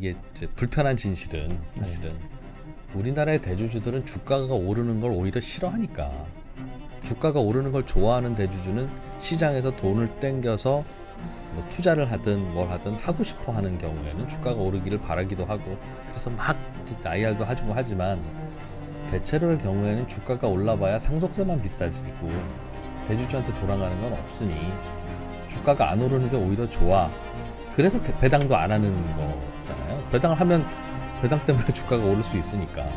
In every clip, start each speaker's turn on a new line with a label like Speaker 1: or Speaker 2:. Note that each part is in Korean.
Speaker 1: 이게 이제 불편한 진실은 사실은 우리나라의 대주주들은 주가가 오르는 걸 오히려 싫어하니까 주가가 오르는 걸 좋아하는 대주주는 시장에서 돈을 땡겨서 뭐 투자를 하든 뭘 하든 하고 싶어 하는 경우에는 주가가 오르기를 바라기도 하고 그래서 막 IR도 해주고 하지만 대체로의 경우에는 주가가 올라봐야 상속세만 비싸지고 대주주한테 돌아가는 건 없으니 주가가 안 오르는 게 오히려 좋아. 그래서 배당도 안 하는 거잖아요. 배당을 하면 배당 때문에 주가가 오를 수 있으니까.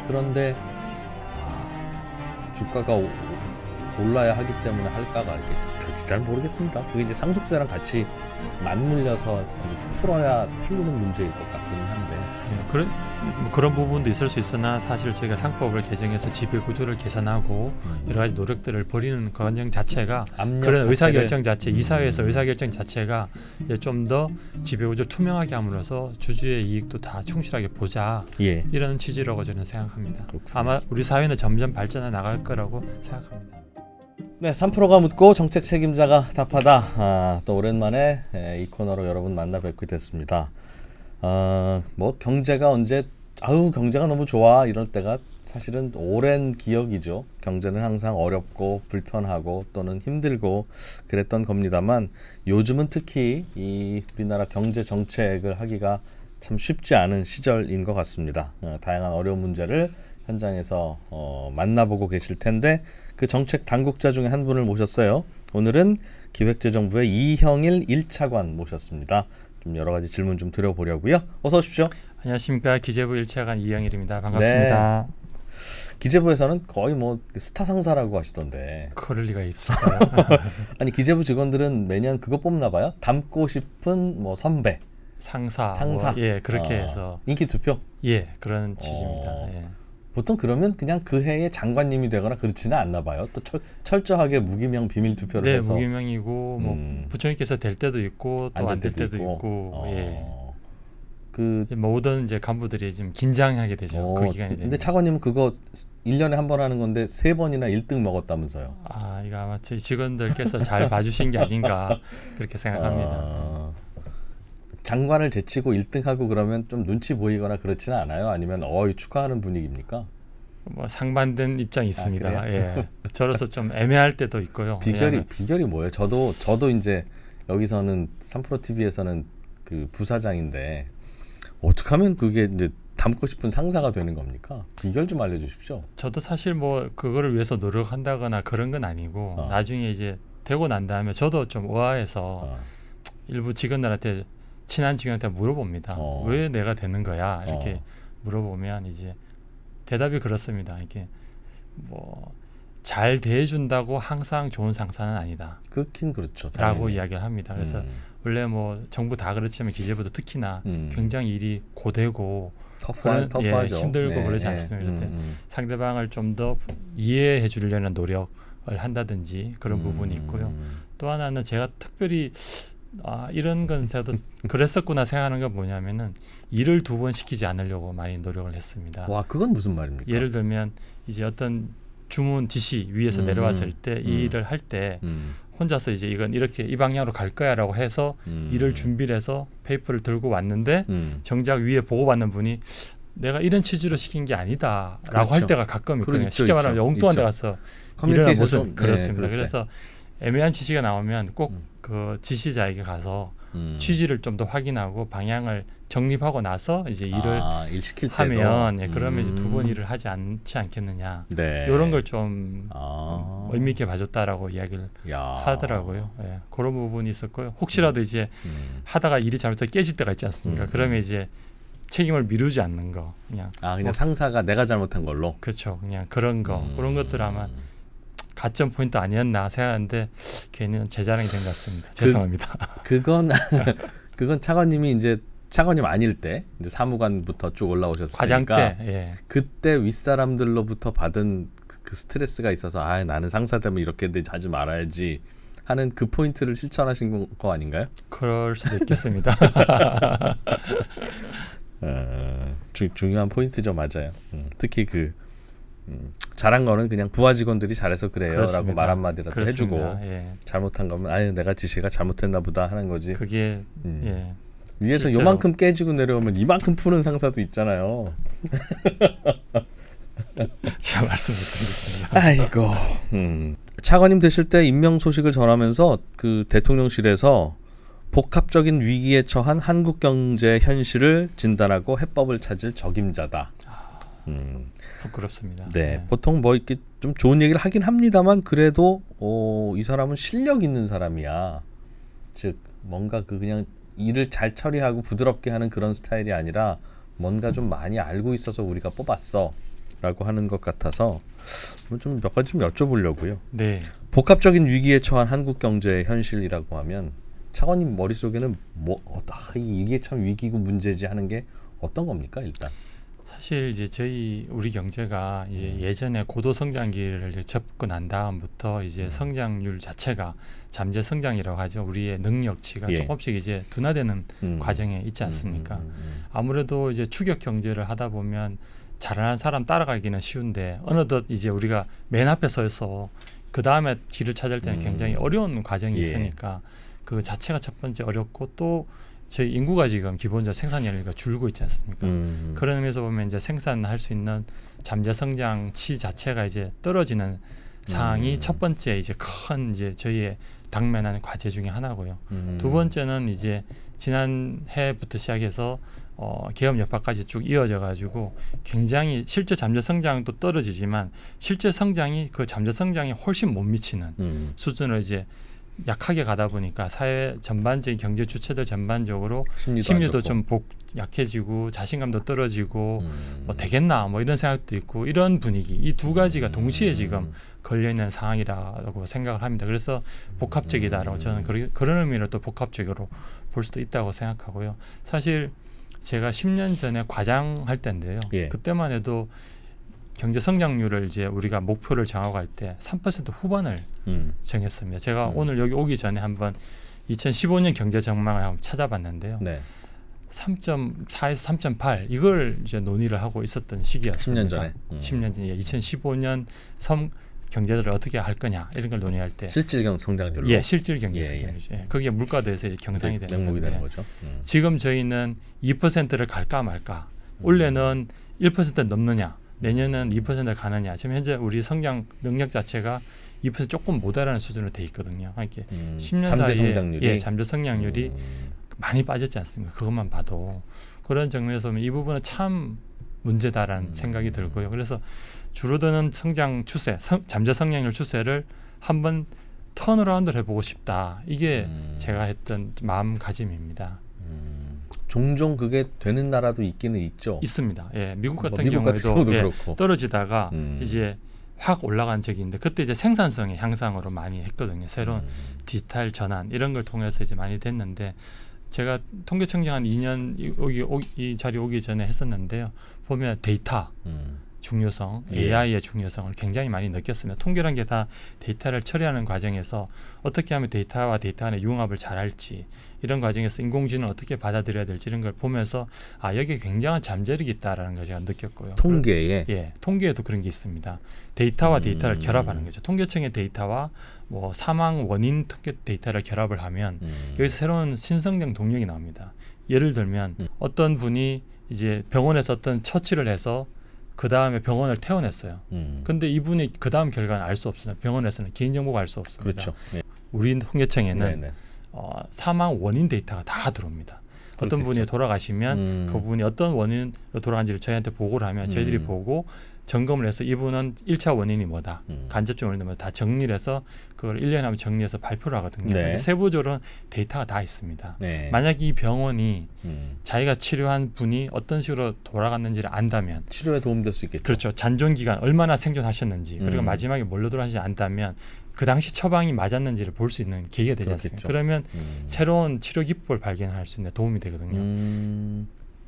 Speaker 1: 그런데 주가가 올라야 하기 때문에 할까가 이렇게 잘 모르겠습니다. 그게 이제 상속세랑 같이 맞물려서 풀어야 풀리는 문제일 것 같기는 한데.
Speaker 2: 그런 부분도 있을 수 있으나 사실 저희가 상법을 개정해서 지배구조를 개선하고 여러 가지 노력들을 벌이는 과정 자체가 그런 의사결정 자체, 이사회에서 의사결정 자체가 좀 더 지배구조를 투명하게 함으로써 주주의 이익도 다 충실하게 보자 이런 취지라고 저는 생각합니다. 그렇구나. 아마 우리 사회는 점점 발전해 나갈 거라고 생각합니다.
Speaker 1: 네, 3프로가 묻고 정책 책임자가 답하다. 또 오랜만에 이 코너로 여러분 만나 뵙게 됐습니다. 뭐 경제가 언제 경제가 너무 좋아 이럴 때가 사실은 오랜 기억이죠. 경제는 항상 어렵고 불편하고 또는 힘들고 그랬던 겁니다만 요즘은 특히 이 우리나라 경제 정책을 하기가 참 쉽지 않은 시절인 것 같습니다. 다양한 어려운 문제를 현장에서 만나보고 계실 텐데 그 정책 당국자 중에 한 분을 모셨어요. 오늘은 기획재정부의 이형일 1차관 모셨습니다. 좀 여러 가지 질문 좀 드려보려고요. 어서 오십시오.
Speaker 2: 안녕하십니까. 기재부 1차관 이형일입니다. 반갑습니다.
Speaker 1: 네. 기재부에서는 거의 뭐 스타 상사라고 하시던데.
Speaker 2: 그럴 리가 있을까요?
Speaker 1: 아니 기재부 직원들은 매년 그거 뽑나 봐요. 닮고 싶은 뭐 선배. 상사.
Speaker 2: 예, 그렇게 해서
Speaker 1: 인기 투표.
Speaker 2: 예, 그런 취지입니다. 예.
Speaker 1: 보통 그러면 그냥 그 해에 장관님이 되거나 그렇지는 않나 봐요. 또 철저하게 무기명 비밀 투표를 해서.
Speaker 2: 네, 무기명이고 뭐 부총리께서 될 때도 있고 또 안 될 때도 있고. 예. 그 모든 이제 간부들이 좀 긴장하게 되죠. 그 기간이 되면.
Speaker 1: 근데 차관님은 그거 1년에 한 번 하는 건데 3번이나 1등 먹었다면서요.
Speaker 2: 이거 아마 저희 직원들께서 잘 봐주신 게 아닌가 그렇게 생각합니다.
Speaker 1: 장관을 제치고 1등하고 그러면 좀 눈치 보이거나 그렇지는 않아요? 아니면 축하하는 분위기입니까?
Speaker 2: 뭐 상반된 입장이 있습니다. 예. 저로서 좀 애매할 때도 있고요.
Speaker 1: 비결이 뭐예요? 저도 이제 여기서는 3프로 TV에서는 그 부사장인데 어떻게 하면 그게 이제 닮고 싶은 상사가 되는 겁니까? 비결 좀 알려주십시오.
Speaker 2: 저도 사실 뭐 그거를 위해서 노력한다거나 그런 건 아니고 나중에 이제 되고 난 다음에 저도 좀 의아해서 일부 직원들한테 친한 직원한테 물어봅니다. 왜 내가 되는 거야? 이렇게 물어보면 이제 대답이 그렇습니다. 이게 뭐 잘 대해준다고 항상 좋은 상사는 아니다.
Speaker 1: 그렇긴 그렇죠.
Speaker 2: 라고 이야기를 합니다. 그래서 원래 뭐 정부 다 그렇지만 기재부도 특히나 굉장히 일이 고되고
Speaker 1: 터프하죠.
Speaker 2: 힘들고 그러지 않습니까? 상대방을 좀 더 이해해 주려는 노력을 한다든지 그런 부분이 있고요. 또 하나는 제가 특별히 이런 건 저도 그랬었구나 생각하는 건 뭐냐면은 일을 2번 시키지 않으려고 많이 노력을 했습니다.
Speaker 1: 와, 그건 무슨 말입니까?
Speaker 2: 예를 들면 이제 어떤 주문 지시 위에서 내려왔을 때 이 일을 할 때 혼자서 이제 이건 이렇게 이 방향으로 갈 거야라고 해서 일을 준비를 해서 페이퍼를 들고 왔는데 정작 위에 보고받는 분이 내가 이런 취지로 시킨 게 아니다라고 할 때가 가끔 있거든요. 쉽게 말하면 엉뚱한 데 가서 일어난 모습 그렇습니다. 그래서 애매한 지시가 나오면 꼭 그 지시자에게 가서 취지를 좀 더 확인하고 방향을 정립하고 나서 이제 일을 하면 그러면 이제 2번 일을 하지 않지 않겠느냐. 이런 걸 좀 의미 있게 봐줬다라고 이야기를 하더라고요. 예, 그런 부분이 있었고요. 혹시라도 이제 하다가 일이 잘못해서 깨질 때가 있지 않습니까? 그러면 이제 책임을 미루지 않는 거 그냥
Speaker 1: 상사가 내가 잘못한 걸로.
Speaker 2: 그렇죠. 그냥 그런 것들 아마 가점 포인트 아니었나 생각하는데 괜히 제 자랑이 된 것 같습니다. 죄송합니다.
Speaker 1: 그건 차관님이 이제 차관님 아닐 때 이제 사무관부터 쭉 올라오셨으니까
Speaker 2: 과장 때
Speaker 1: 그때 윗사람들로부터 받은 그 스트레스가 있어서 나는 상사 되면 이렇게 하지 말아야지 하는 그 포인트를 실천하신 거 아닌가요?
Speaker 2: 그럴 수도 있겠습니다.
Speaker 1: 중요한 포인트죠. 맞아요. 특히 잘한 거는 그냥 부하 직원들이 잘해서 그래요 라고 말 한마디라도 해주고 잘못한 거면 내가 지시가 잘못했나 보다 하는 거지.
Speaker 2: 그게
Speaker 1: 위에서
Speaker 2: 실제로.
Speaker 1: 요만큼 깨지고 내려오면 이만큼 푸는 상사도 있잖아요.
Speaker 2: 제가 말씀을 드리겠습니다.
Speaker 1: 아이고. 차관님 되실 때 임명 소식을 전하면서 그 대통령실에서 복합적인 위기에 처한 한국 경제 현실을 진단하고 해법을 찾을 적임자다.
Speaker 2: 부끄럽습니다.
Speaker 1: 네, 보통 뭐 이렇게 좀 좋은 얘기를 하긴 합니다만 그래도 이 사람은 실력 있는 사람이야. 즉 뭔가 그냥 일을 잘 처리하고 부드럽게 하는 그런 스타일이 아니라 뭔가 좀 많이 알고 있어서 우리가 뽑았어라고 하는 것 같아서 좀 몇 가지 좀 여쭤보려고요.
Speaker 2: 네.
Speaker 1: 복합적인 위기에 처한 한국 경제의 현실이라고 하면 차관님 머릿속에는 이게 참 위기고 문제지 하는 게 어떤 겁니까 일단?
Speaker 2: 사실 이제 우리 경제가 이제 예전에 고도 성장기를 접고 난 다음부터 이제 성장률 자체가 잠재 성장이라고 하죠. 우리의 능력치가
Speaker 1: 예.
Speaker 2: 조금씩 이제 둔화되는 과정에 있지 않습니까? 아무래도 이제 추격 경제를 하다 보면 잘하는 사람 따라가기는 쉬운데 어느덧 이제 우리가 맨 앞에 서서 그 다음에 길을 찾을 때는 굉장히 어려운 과정이 있으니까 그 자체가 첫 번째 어렵고 또 저희 인구가 지금 기본적으로 생산 연료가 줄고 있지 않습니까? 그런 의미에서 보면 이제 생산할 수 있는 잠재 성장치 자체가 이제 떨어지는 상황이 첫 번째 이제 큰 이제 저희의 당면한 과제 중에 하나고요. 두 번째는 이제 지난해부터 시작해서 계엄 여파까지 쭉 이어져 가지고 굉장히 실제 잠재 성장도 떨어지지만 실제 성장이 그 잠재 성장에 훨씬 못 미치는 수준으로 이제 약하게 가다 보니까 사회 전반적인 경제 주체들 전반적으로 심리도 좀 약해지고 자신감도 떨어지고 뭐 되겠나 뭐 이런 생각도 있고 이런 분위기 이 두 가지가 동시에 지금 걸려 있는 상황이라고 생각을 합니다. 그래서 복합적이다라고 저는 그런 의미로 또 복합적으로 볼 수도 있다고 생각하고요. 사실 제가 10년 전에 과장할 때인데요. 그때만 해도 경제 성장률을 이제 우리가 목표를 정하고 할 때 3% 후반을 정했습니다. 제가 오늘 여기 오기 전에 한번 2015년 경제 전망을 한번 찾아봤는데요. 3.4에서 3.8 이걸 이제 논의를 하고 있었던 시기였습니다.
Speaker 1: 10년 전에.
Speaker 2: 10년 전에 2015년 경제를 어떻게 할 거냐 이런 걸 논의할 때
Speaker 1: 실질 성장률로.
Speaker 2: 실질 경제 성장률. 그게 물가대에서 경상이 되는
Speaker 1: 명목이
Speaker 2: 건데
Speaker 1: 되는 거죠.
Speaker 2: 지금 저희는 2%를 갈까 말까. 올해는 1% 넘느냐. 내년은 2% 가느냐. 지금 현재 우리 성장 능력 자체가 2% 조금 모자라는 수준으로 돼 있거든요. 이렇게 10년
Speaker 1: 잠재
Speaker 2: 사이에
Speaker 1: 성장률이
Speaker 2: 잠재 성장률이 많이 빠졌지 않습니까? 그것만 봐도 그런 측면에서 보면 이 부분은 참 문제다라는 생각이 들고요. 그래서 줄어드는 성장 추세, 잠재 성장률 추세를 한번 턴어라운드를 해보고 싶다. 이게 제가 했던 마음가짐입니다.
Speaker 1: 종종 그게 되는 나라도 있기는 있죠.
Speaker 2: 있습니다. 미국 같은
Speaker 1: 미국
Speaker 2: 경우에도
Speaker 1: 그렇고.
Speaker 2: 떨어지다가 이제 확 올라간 적이 있는데 그때 이제 생산성의 향상으로 많이 했거든요. 새로운 디지털 전환 이런 걸 통해서 이제 많이 됐는데 제가 통계청장 한 2년 이 자리 오기 전에 했었는데요. 보면 데이터 중요성, AI의 중요성을 굉장히 많이 느꼈습니다. 통계란 게 다 데이터를 처리하는 과정에서 어떻게 하면 데이터와 데이터 간의 융합을 잘할지 이런 과정에서 인공지능을 어떻게 받아들여야 될지 이런 걸 보면서 여기에 굉장한 잠재력이 있다라는 걸 제가 느꼈고요.
Speaker 1: 통계에?
Speaker 2: 통계에도 그런 게 있습니다. 데이터와 데이터를 결합하는 거죠. 통계청의 데이터와 뭐 사망 원인 통계 데이터를 결합을 하면 여기서 새로운 신성장 동력이 나옵니다. 예를 들면 어떤 분이 이제 병원에서 어떤 처치를 해서 그 다음에 병원을 퇴원했어요. 근데 이분이 그 다음 결과는 알 수 없습니다. 병원에서는 개인정보가 알 수 없습니다.
Speaker 1: 그렇죠.
Speaker 2: 우리 통계청에는 사망 원인 데이터가 다 들어옵니다. 어떤 분이 돌아가시면 그분이 어떤 원인으로 돌아간지를 저희한테 보고를 하면 저희들이 보고 점검을 해서 이분은 1차 원인이 뭐다. 간접적 원인이 뭐다. 다 정리를 해서 그걸 1년에 한번 정리해서 발표를 하거든요. 근데 세부적으로는 데이터가 다 있습니다. 만약 이 병원이 자기가 치료한 분이 어떤 식으로 돌아갔는지를 안다면
Speaker 1: 치료에 도움될 수 있겠죠.
Speaker 2: 그렇죠. 잔존 기간 얼마나 생존하셨는지 그리고 마지막에 뭘로 돌아가시지 안다면 그 당시 처방이 맞았는지를 볼 수 있는 계기가 되지 않습니까? 그러면 새로운 치료 기법을 발견할 수 있는 도움이 되거든요.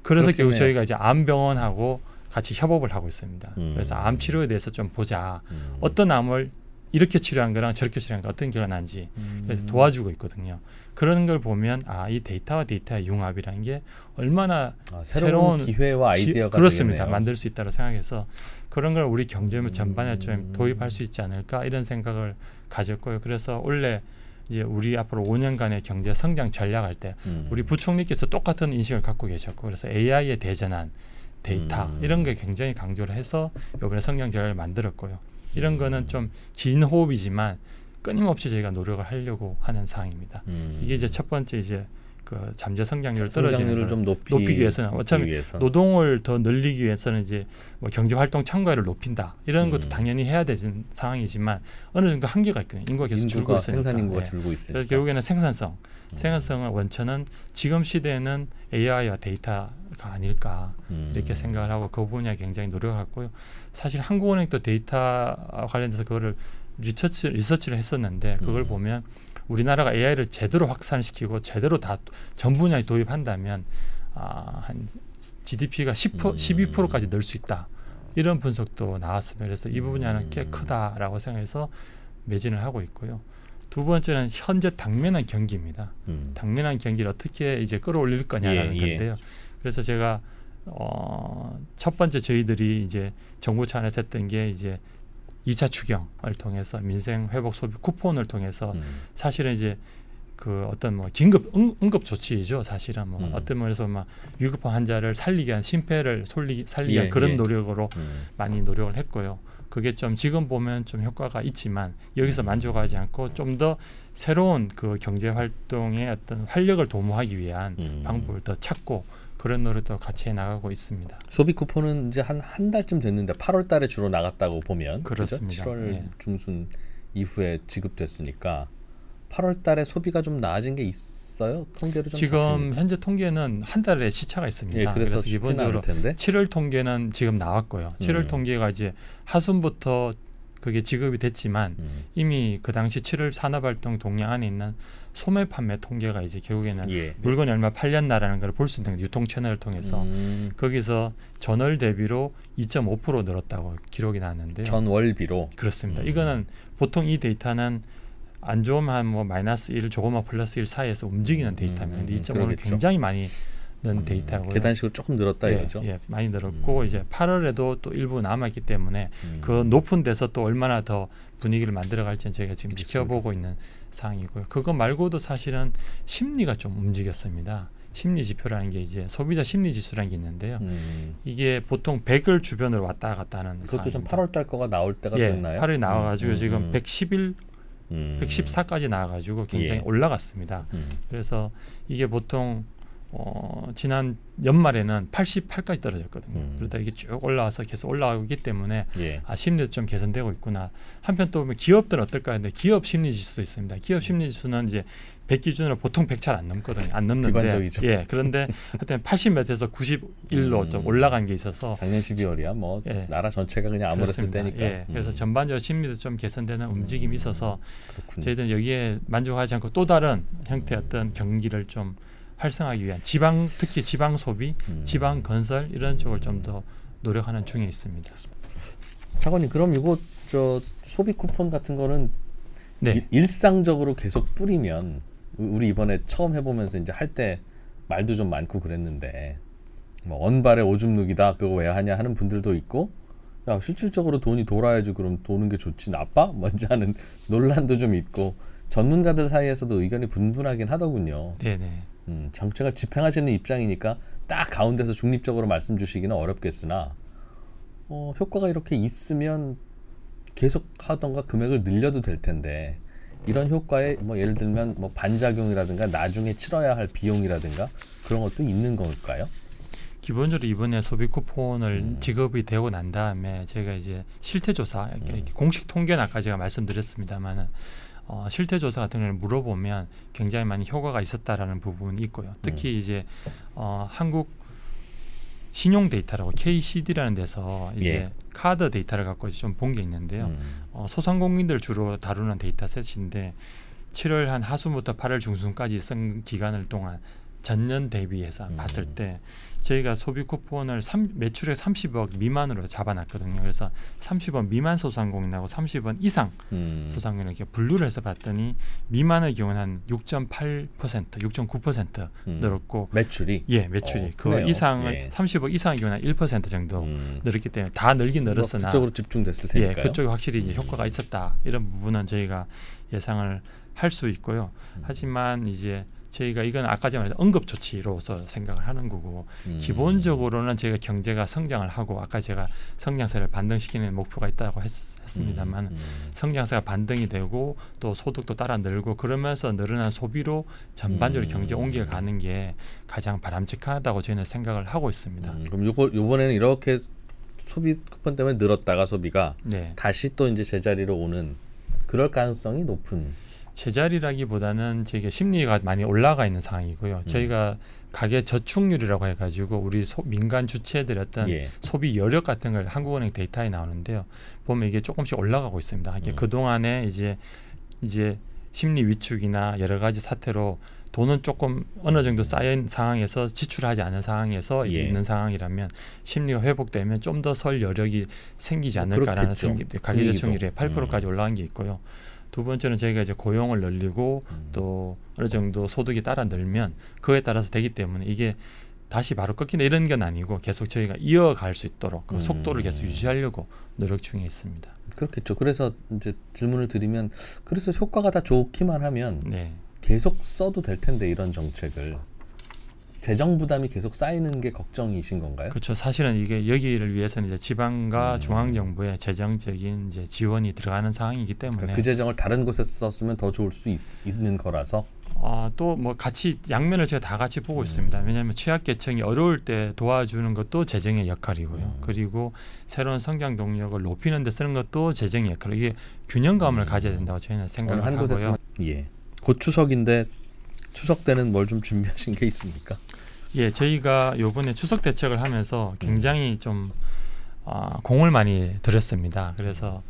Speaker 2: 그래서
Speaker 1: 그렇겠네요.
Speaker 2: 결국 저희가 이제 암병원하고 같이 협업을 하고 있습니다. 그래서 암 치료에 대해서 좀 보자. 어떤 암을 이렇게 치료한 거랑 저렇게 치료한 거 어떤 결과가 난지 그래서 도와주고 있거든요. 그런 걸 보면 이 데이터와 데이터의 융합이라는 게 얼마나
Speaker 1: 새로운 기회와 아이디어가
Speaker 2: 그렇습니다.
Speaker 1: 되겠네요.
Speaker 2: 만들 수 있다고 생각해서 그런 걸 우리 경제 전반에 좀 도입할 수 있지 않을까 이런 생각을 가졌고요. 그래서 원래 이제 우리 앞으로 5년간의 경제 성장 전략할 때 우리 부총리께서 똑같은 인식을 갖고 계셨고 그래서 AI의 대전환, 데이터 이런 게 굉장히 강조를 해서 이번에 성장 전략을 만들었고요. 이런 거는 좀 긴 호흡이지만 끊임없이 저희가 노력을 하려고 하는 사항입니다. 이게 이제 첫 번째 이제 그 잠재 성장률을 떨어지는 걸
Speaker 1: 좀
Speaker 2: 높이기 위해서는 어차피 노동을 더 늘리기 위해서는 이제 뭐 경제 활동 참가율을 높인다 이런 것도 당연히 해야 되는 상황이지만 어느 정도 한계가 있거든요. 인구가 계속 줄고 있으니까.
Speaker 1: 생산 인구가 줄고 있으니까.
Speaker 2: 그래서 결국에는 생산성의 원천은 지금 시대에는 AI와 데이터가 아닐까 이렇게 생각을 하고 그 분야에 굉장히 노력했고요. 사실 한국은행도 데이터 관련돼서 그거를 리서치를 했었는데 그걸 보면 우리나라가 AI를 제대로 확산시키고 제대로 다 전 분야에 도입한다면 한 GDP가 12%까지 늘 수 있다. 이런 분석도 나왔습니다. 그래서 이 분야는 꽤 크다라고 생각해서 매진을 하고 있고요. 두 번째는 현재 당면한 경기입니다. 당면한 경기를 어떻게 이제 끌어올릴 거냐라는 건데요. 그래서 제가 첫 번째 저희들이 이제 정부 차원에서 했던 게 이제 2차 추경을 통해서 민생 회복 소비 쿠폰을 통해서 사실은 이제 그 어떤 뭐 긴급 응급 조치이죠. 사실은 뭐 어떤 면에서 막 위급한 환자를 살리기 위한 심폐를 살리기 위한 그런 노력으로 많이 노력을 했고요. 그게 좀 지금 보면 좀 효과가 있지만 여기서 만족하지 않고 좀 더 새로운 그 경제 활동의 어떤 활력을 도모하기 위한 방법을 더 찾고 그런 노력도 같이 해나가고 있습니다.
Speaker 1: 소비 쿠폰은 이제 한 달쯤 됐는데 8월 달에 주로 나갔다고 보면
Speaker 2: 그렇습니다.
Speaker 1: 그렇죠? 7월 중순 이후에 지급됐으니까 8월 달에 소비가 좀 나아진 게 있어요? 통계로 좀
Speaker 2: 지금 현재 통계는 한 달에 시차가 있습니다. 그래서 기본적으로 7월 통계는 지금 나왔고요. 7월 통계가 이제 하순부터 그게 지급이 됐지만 이미 그 당시 7월 산업활동 동향 안에 있는 소매 판매 통계가 이제 결국에는 물건이 얼마 팔렸나라는 걸 볼 수 있는 유통 채널을 통해서 거기서 전월 대비로 2.5% 늘었다고 기록이 나왔는데요.
Speaker 1: 전월비로?
Speaker 2: 그렇습니다. 이거는 보통 이 데이터는 안 좋으면 뭐 마이너스 1 조금만 플러스 1 사이에서 움직이는 데이터면 2.5는 굉장히 많이 는 데이터고요.
Speaker 1: 계단식으로 조금 늘었다 이거죠.
Speaker 2: 많이 늘었고 이제 8월에도 또 일부 남아있기 때문에 그 높은 데서 또 얼마나 더 분위기를 만들어갈지는 저희가 지금 지켜보고 있는 상황이고요. 그거 말고도 사실은 심리가 좀 움직였습니다. 심리 지표라는 게 이제 소비자 심리 지수라는 게 있는데요. 이게 보통 100을 주변으로 왔다 갔다 하는
Speaker 1: 그것도 좀 8월 달 거가 나올 때가 됐나요?
Speaker 2: 8월에 나와가지고 지금 111, 114까지 나와가지고 굉장히 올라갔습니다. 그래서 이게 보통 지난 연말에는 88까지 떨어졌거든요. 그러다 이게 쭉 올라와서 계속 올라가고 있기 때문에 심리도 좀 개선되고 있구나. 한편 또 보면 기업들은 어떨까 했는데 기업 심리 지수도 있습니다. 기업 심리 지수는 이제 100 기준으로 보통 100 잘 안 넘거든요. 안 넘는데.
Speaker 1: 비관적이죠.
Speaker 2: 그런데 하여튼 80몇에서 91로 좀 올라간 게 있어서
Speaker 1: 작년 12월이야 뭐 나라 전체가 그냥 아무랬을 때니까.
Speaker 2: 그래서 전반적으로 심리도 좀 개선되는 움직임이 있어서 저희들은 여기에 만족하지 않고 또 다른 형태의 어떤 경기를 좀 활성화하기 위한 특히 지방 소비, 지방 건설 이런 쪽을 좀 더 노력하는 중에 있습니다.
Speaker 1: 차관님, 그럼 이거 소비 쿠폰 같은 거는 일상적으로 계속 뿌리면 우리 이번에 처음 해보면서 이제 할 때 말도 좀 많고 그랬는데 뭐 언발에 오줌 누기다 그거 왜 하냐 하는 분들도 있고 야 실질적으로 돈이 돌아야지 그럼 도는 게 좋지 나빠? 먼저 하는 논란도 좀 있고 전문가들 사이에서도 의견이 분분하긴 하더군요.
Speaker 2: 네네.
Speaker 1: 정책을 집행하시는 입장이니까 딱 가운데서 중립적으로 말씀 주시기는 어렵겠으나 효과가 이렇게 있으면 계속 하던가 금액을 늘려도 될 텐데 이런 효과에 뭐 예를 들면 뭐 반작용이라든가 나중에 치러야 할 비용이라든가 그런 것도 있는 걸까요?
Speaker 2: 기본적으로 이번에 소비 쿠폰을 지급이 되고 난 다음에 제가 이제 실태조사, 공식 통계는 아까 제가 말씀드렸습니다만은 실태 조사 같은 걸 물어보면 굉장히 많이 효과가 있었다라는 부분이 있고요. 특히 이제 한국 신용 데이터라고 KCD라는 데서 이제 카드 데이터를 갖고 좀 본 게 있는데요. 소상공인들 주로 다루는 데이터셋인데 7월 한 하순부터 8월 중순까지 쓴 기간을 동안 전년 대비해서 봤을 때 저희가 소비 쿠폰을 매출액 30억 미만으로 잡아놨거든요. 그래서 30억 미만 소상공인하고 30억 이상 소상공인을 이렇게 분류를 해서 봤더니 미만의 경우는 한 6.8%, 6.9% 늘었고
Speaker 1: 매출이?
Speaker 2: 매출이. 그 이상은 30억 이상의 경우는 1% 정도 늘었기 때문에 다 늘긴 늘었으나
Speaker 1: 그쪽으로 집중됐을 테니까요.
Speaker 2: 그쪽에 확실히 이제 효과가 있었다. 이런 부분은 저희가 예상을 할 수 있고요. 하지만 이제 저희가 이건 아까 전에 응급조치로서 생각을 하는 거고 기본적으로는 저희가 경제가 성장을 하고 아까 제가 성장세를 반등시키는 목표가 있다고 했습니다만 성장세가 반등이 되고 또 소득도 따라 늘고 그러면서 늘어난 소비로 전반적으로 경제 옮겨가는 게 가장 바람직하다고 저희는 생각을 하고 있습니다.
Speaker 1: 그럼 요번에는 이렇게 소비 쿠폰 때문에 늘었다가 소비가
Speaker 2: 네.
Speaker 1: 다시 또 이제 제자리로 오는 그럴 가능성이 높은.
Speaker 2: 제자리라기보다는 저희가 심리가 많이 올라가 있는 상황이고요. 저희가 가계 저축률이라고 해가지고 우리 민간 주체들의 어떤 소비 여력 같은 걸 한국은행 데이터에 나오는데요. 보면 이게 조금씩 올라가고 있습니다. 이게 그 동안에 이제 심리 위축이나 여러 가지 사태로 돈은 조금 어느 정도 쌓인 상황에서 지출하지 않은 상황에서 이제 있는 상황이라면 심리가 회복되면 좀 더 설 여력이 생기지 않을까라는 가계 저축률이 8%까지 올라간 게 있고요. 두 번째는 저희가 이제 고용을 늘리고 또 어느 정도 소득이 따라 늘면 그에 따라서 되기 때문에 이게 다시 바로 꺾인다 이런 건 아니고 계속 저희가 이어갈 수 있도록 그 속도를 계속 유지하려고 노력 중에 있습니다.
Speaker 1: 그렇겠죠. 그래서 이제 질문을 드리면 그래서 효과가 다 좋기만 하면 계속 써도 될 텐데 이런 정책을 재정 부담이 계속 쌓이는 게 걱정이신 건가요?
Speaker 2: 그렇죠. 사실은 이게 여기를 위해서는 이제 지방과 중앙 정부의 재정적인 이제 지원이 들어가는 상황이기 때문에
Speaker 1: 그러니까 그 재정을 다른 곳에 썼으면 더 좋을 수 있는 거라서.
Speaker 2: 또 뭐 같이 양면을 제가 다 같이 보고 있습니다. 왜냐하면 취약계층이 어려울 때 도와주는 것도 재정의 역할이고요. 그리고 새로운 성장 동력을 높이는 데 쓰는 것도 재정의 역할. 이게 균형감을 가져야 된다고 저희는 생각을 하고요.
Speaker 1: 곧 추석인데 추석 때는 뭘 좀 준비하신 게 있습니까?
Speaker 2: 저희가 요번에 추석 대책을 하면서 굉장히 좀 공을 많이 들였습니다. 그래서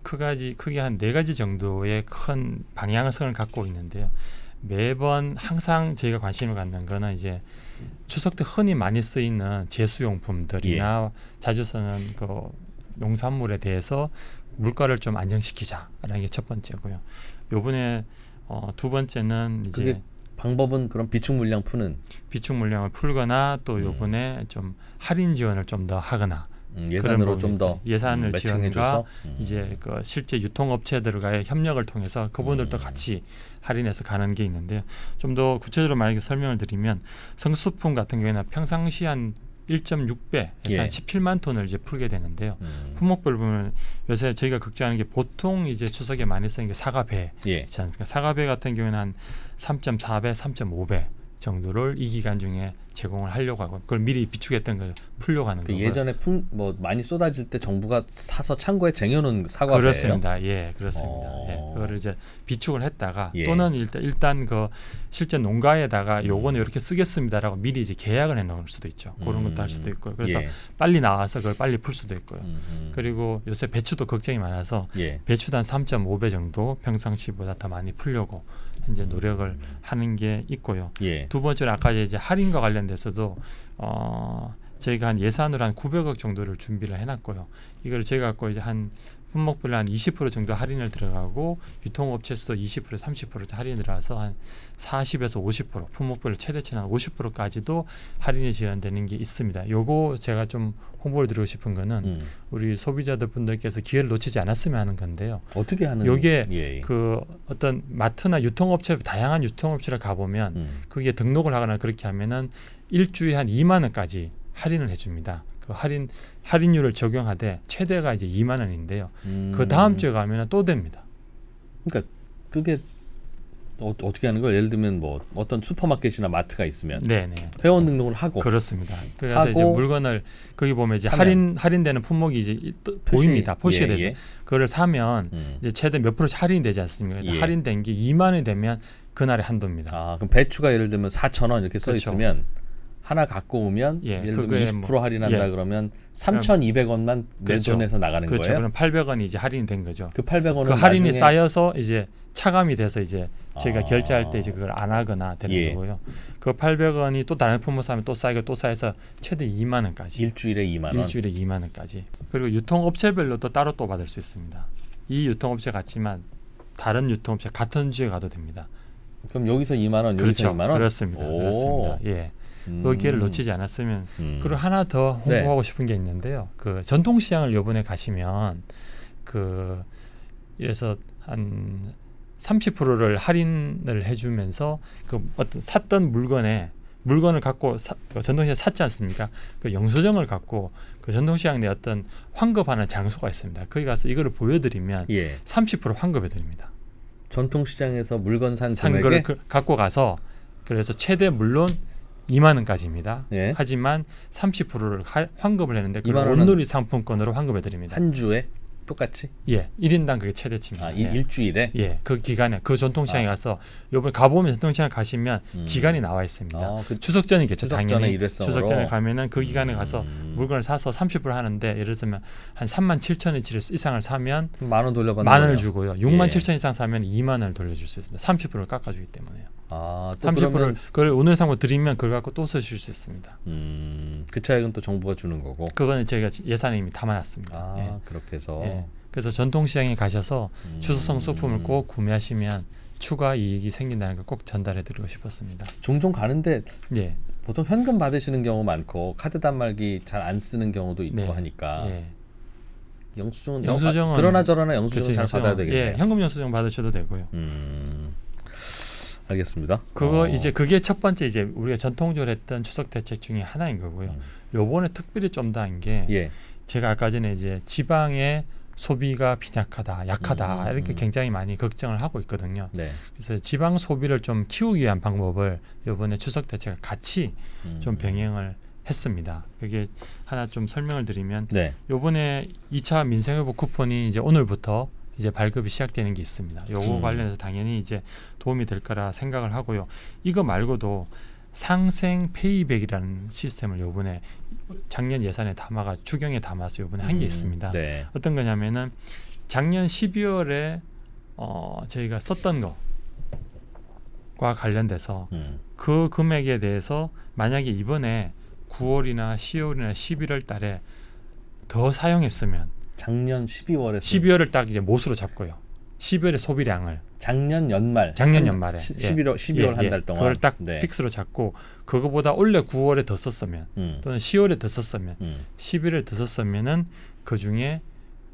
Speaker 2: 크게 한 4가지 정도의 큰 방향성을 갖고 있는데요. 매번 항상 저희가 관심을 갖는 거는 이제 추석 때 흔히 많이 쓰이는 제수용품들이나 자주 쓰는 그 농산물에 대해서 물가를 좀 안정시키자라는 게 첫 번째고요. 요번에 두 번째는 이제
Speaker 1: 방법은 그럼 비축 물량 푸는
Speaker 2: 비축 물량을 풀거나 또 요번에 좀 할인 지원을 좀 더 하거나
Speaker 1: 예산으로 좀 더
Speaker 2: 예산을 지원과 이제 그 실제 유통업체들과의 협력을 통해서 그분들도 같이 할인해서 가는 게 있는데요. 좀 더 구체적으로 만약에 설명을 드리면 성수품 같은 경우에는 평상시 한 1.6배, 한 17만 톤을 이제 풀게 되는데요. 품목별 보면 요새 저희가 걱정하는 게 보통 이제 추석에 많이 쓰는 게 사과배, 사과배 같은 경우에는 한 3.4배, 3.5배 정도를 이 기간 중에 제공을 하려고 하고 그걸 미리 비축했던 걸 풀려고 하는 거고요.
Speaker 1: 예전에 뭐 많이 쏟아질 때 정부가 사서 창고에 쟁여놓은 사과배예요?
Speaker 2: 그렇습니다. 그렇습니다. 그거를 이제 비축을 했다가 또는 일단 그 실제 농가에다가 요거는 이렇게 쓰겠습니다라고 미리 이제 계약을 해놓을 수도 있죠. 그런 것도 할 수도 있고 그래서 빨리 나와서 그걸 빨리 풀 수도 있고요. 그리고 요새 배추도 걱정이 많아서 배추도 한 3.5배 정도 평상시보다 더 많이 풀려고 이제 노력을 하는 게 있고요. 두 번째는 아까 이제 할인과 관련돼서도 저희가 한 예산으로 한 900억 정도를 준비를 해놨고요. 이걸 저희가 갖고 이제 한 품목별로 한 20% 정도 할인을 들어가고 유통업체에서도 20% 30% 할인이 들어가서 한 40에서 50% 품목별로 최대치는 한 50%까지도 할인이 지원되는 게 있습니다. 요거 제가 좀 홍보를 드리고 싶은 거는 우리 소비자들 분들께서 기회를 놓치지 않았으면 하는 건데요.
Speaker 1: 어떻게 하는?
Speaker 2: 요게 그 어떤 마트나 유통업체 다양한 유통업체를 가보면 그게 등록을 하거나 그렇게 하면은 일주에 한 2만 원까지 할인을 해줍니다. 그 할인율을 적용하되 최대가 이제 2만 원인데요. 그 다음 주에 가면은 또 됩니다.
Speaker 1: 그러니까 그게 어떻게 하는 거예요? 예를 들면 뭐 어떤 슈퍼마켓이나 마트가 있으면 회원 등록을 하고
Speaker 2: 그렇습니다. 그래서 이제 물건을 거기 보면 이제 할인되는 품목이 이제 보입니다. 표시가 돼서 그거를 사면 이제 최대 몇 프로씩 할인되지 않습니까? 할인된 게 2만 원이 되면 그날의 한도입니다.
Speaker 1: 그럼 배추가 예를 들면 4,000원 이렇게 써 있으면 하나 갖고 오면 예를 들면 20% 할인한다 그러면 3,200원만 내돈에서 나가는 거예요?
Speaker 2: 그렇죠. 그럼 800원이 이제 할인이 된 거죠.
Speaker 1: 그 800원은
Speaker 2: 그 할인이 쌓여서 이제 차감이 돼서 이제 저희가 결제할 때 이제 그걸 안 하거나 되는 거고요. 그 800원이 또 다른 품목 사면 또 쌓이고 또 쌓여서 최대 2만 원까지.
Speaker 1: 일주일에 2만 원.
Speaker 2: 일주일에 2만 원까지. 그리고 유통업체별로 또 따로 또 받을 수 있습니다. 이 유통업체 같지만 다른 유통업체 같은 주에 가도 됩니다.
Speaker 1: 그럼 여기서 2만 원, 여기서 2만 원?
Speaker 2: 그렇습니다. 그렇습니다. 그 기회를 놓치지 않았으면 그리고 하나 더 홍보하고 싶은 게 있는데요. 그 전통시장을 이번에 가시면 그 이래서 한 30%를 할인을 해주면서 그 어떤 샀던 물건을 갖고 전통시장 샀지 않습니까? 그 영수증을 갖고 그 전통시장 내 어떤 환급하는 장소가 있습니다. 거기 가서 이거를 보여드리면
Speaker 1: 예.
Speaker 2: 30% 환급해드립니다.
Speaker 1: 전통시장에서 물건 산
Speaker 2: 거를
Speaker 1: 금액에
Speaker 2: 갖고 가서 그래서 최대 물론 2만 원까지입니다.
Speaker 1: 예.
Speaker 2: 하지만 30%를 환급을 했는데 그걸
Speaker 1: 2만 원은
Speaker 2: 온누리 상품권으로 환급해드립니다.
Speaker 1: 한 주에 똑같이?
Speaker 2: 예, 1인당 그게 최대치입니다.
Speaker 1: 아,
Speaker 2: 예.
Speaker 1: 일주일에?
Speaker 2: 예, 그 기간에 그 전통시장에 가서 요번에 가보면 전통시장 가시면 기간이 나와 있습니다.
Speaker 1: 그
Speaker 2: 추석 전이겠죠.
Speaker 1: 추석
Speaker 2: 당연히
Speaker 1: 전에 일회성으로.
Speaker 2: 추석 전에 가면은 그 기간에 가서 물건을 사서 30% 하는데 예를 들면 한 37,000원치 이상을 사면
Speaker 1: 만 원 돌려받는
Speaker 2: 만 원을
Speaker 1: 거네요.
Speaker 2: 주고요. 67,000원 이상 사면 2만 원을 돌려줄 수 있습니다. 30%를 깎아주기 때문에요.
Speaker 1: 아, 또
Speaker 2: 30%를
Speaker 1: 그러면
Speaker 2: 그걸 오늘 상품 드리면 그걸 갖고 또 쓰실 수 있습니다.
Speaker 1: 그 차액은 또 정부가 주는 거고.
Speaker 2: 그거는 저희가 예산에 이미 담아놨습니다.
Speaker 1: 아,
Speaker 2: 예.
Speaker 1: 그렇게 해서.
Speaker 2: 예. 그래서 전통시장에 가셔서 추석성 소품을 꼭 구매하시면 추가 이익이 생긴다는 걸 꼭 전달해드리고 싶었습니다.
Speaker 1: 종종 가는데
Speaker 2: 예.
Speaker 1: 보통 현금 받으시는 경우 많고 카드 단말기 잘 안 쓰는 경우도 있고
Speaker 2: 네.
Speaker 1: 하니까
Speaker 2: 예.
Speaker 1: 영수증은 그러나 저러나 영수증 잘 받아야 되겠네요.
Speaker 2: 예, 현금 영수증 받으셔도 되고요.
Speaker 1: 알겠습니다.
Speaker 2: 이제 그게 첫 번째 이제 우리가 전통적으로 했던 추석 대책 중에 하나인 거고요. 요번에 특별히 좀 더한 게
Speaker 1: 예.
Speaker 2: 제가 아까 전에 이제 지방의 소비가 빈약하다, 약하다 이렇게 굉장히 많이 걱정을 하고 있거든요.
Speaker 1: 네.
Speaker 2: 그래서 지방 소비를 좀 키우기 위한 방법을 이번에 추석 대책과 같이 좀 병행을 했습니다. 그게 하나 좀 설명을 드리면
Speaker 1: 네.
Speaker 2: 이번에 2차 민생회복 쿠폰이 이제 오늘부터 이제 발급이 시작되는 게 있습니다. 요거 관련해서 당연히 이제 도움이 될 거라 생각을 하고요. 이거 말고도 상생 페이백이라는 시스템을 요번에 작년 예산에 담아가 추경에 담아서 요번에 한 게 있습니다.
Speaker 1: 네.
Speaker 2: 어떤 거냐면은 작년 12월에 저희가 썼던 거과 관련돼서 그 금액에 대해서 만약에 이번에 9월이나 10월이나 11월 달에 더 사용했으면
Speaker 1: 작년
Speaker 2: 12월을 딱 이제 못으로 잡고요. 12월의 소비량을
Speaker 1: 작년 연말에 12월 한 달 동안
Speaker 2: 그걸 딱 픽스로 잡고 그거보다 원래 9월에 더 썼으면 또는 10월에 더 썼으면 11월에 더 썼으면은 그 중에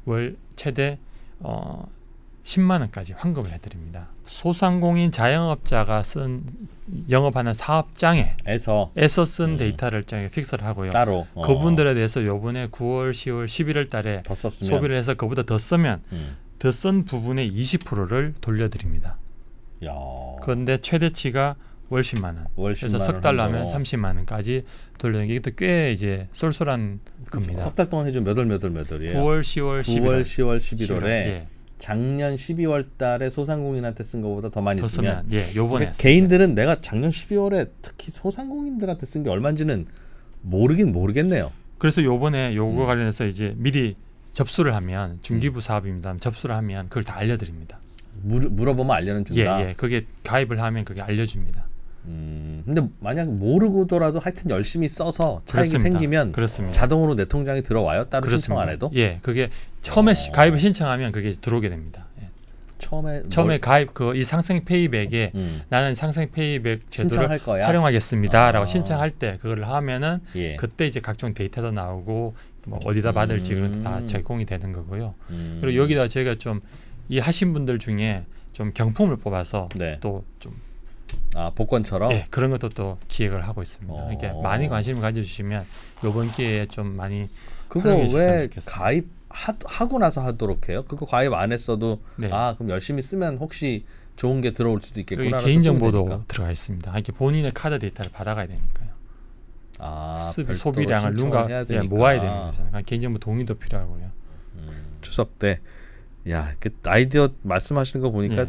Speaker 2: 월 최대 10만 원까지 환급을 해드립니다. 소상공인 자영업자가 쓴 영업하는 사업장에서 쓴 데이터를 픽스를 하고요.
Speaker 1: 따로
Speaker 2: 그분들에 대해서 요번에 9월, 10월, 11월 달에
Speaker 1: 더 썼으면
Speaker 2: 소비를 해서 그보다 더 쓰면 더 쓴 부분의 20%를 돌려드립니다. 그런데 최대치가 월 10만 원. 그래서 석 달로 하면 30만 원까지 돌려는 게 이것도 꽤 이제 쏠쏠한 겁니다.
Speaker 1: 석 달 동안 해준 몇 월이에요?
Speaker 2: 9월, 10월,
Speaker 1: 10월, 11월에 예. 작년 12월 달에 소상공인한테 쓴 것보다 더 많이 쓰면
Speaker 2: 요번에
Speaker 1: 개인들은 내가 작년 12월에 특히 소상공인들한테 쓴 게 얼마인지는 모르겠네요.
Speaker 2: 그래서 요번에 요거 관련해서 이제 미리 접수를 하면 중기부 사업입니다. 접수를 하면 그걸 다 알려드립니다.
Speaker 1: 물어보면 알려준다.
Speaker 2: 예, 그게 가입을 하면 그게 알려줍니다.
Speaker 1: 근데 만약 모르고더라도 하여튼 열심히 써서 차익이 생기면 자동으로 내 통장에 들어와요? 따로 신청 안 해도?
Speaker 2: 예, 그게 처음에 가입을 신청하면 그게 들어오게 됩니다. 예. 처음에 가입 이 상생 페이백에 나는 상생 페이백 제도를 활용하겠습니다라고 신청할 때 그걸 하면은 그때 이제 각종 데이터도 나오고 뭐 어디다 받을지 그런 것도 다 제공이 되는 거고요. 그리고 여기다 저희가 좀 이 하신 분들 중에 좀 경품을 뽑아서 또 좀
Speaker 1: 복권처럼
Speaker 2: 그런 것도 또 기획을 하고 있습니다. 이렇게 많이 관심을 가져주시면 이번 기회에 좀 많이
Speaker 1: 그거 왜 가입하고 나서 하도록 해요? 그거 가입 안 했어도 그럼 열심히 쓰면 혹시 좋은 게 들어올 수도 있겠구나.
Speaker 2: 개인정보도 들어가 있습니다. 이렇게 본인의 카드 데이터를 받아가야 되니까요. 소비량을 누군가 모아야 되는 거잖아요. 개인정보 동의도 필요하고요.
Speaker 1: 추석 때 그 아이디어 말씀하시는 거 보니까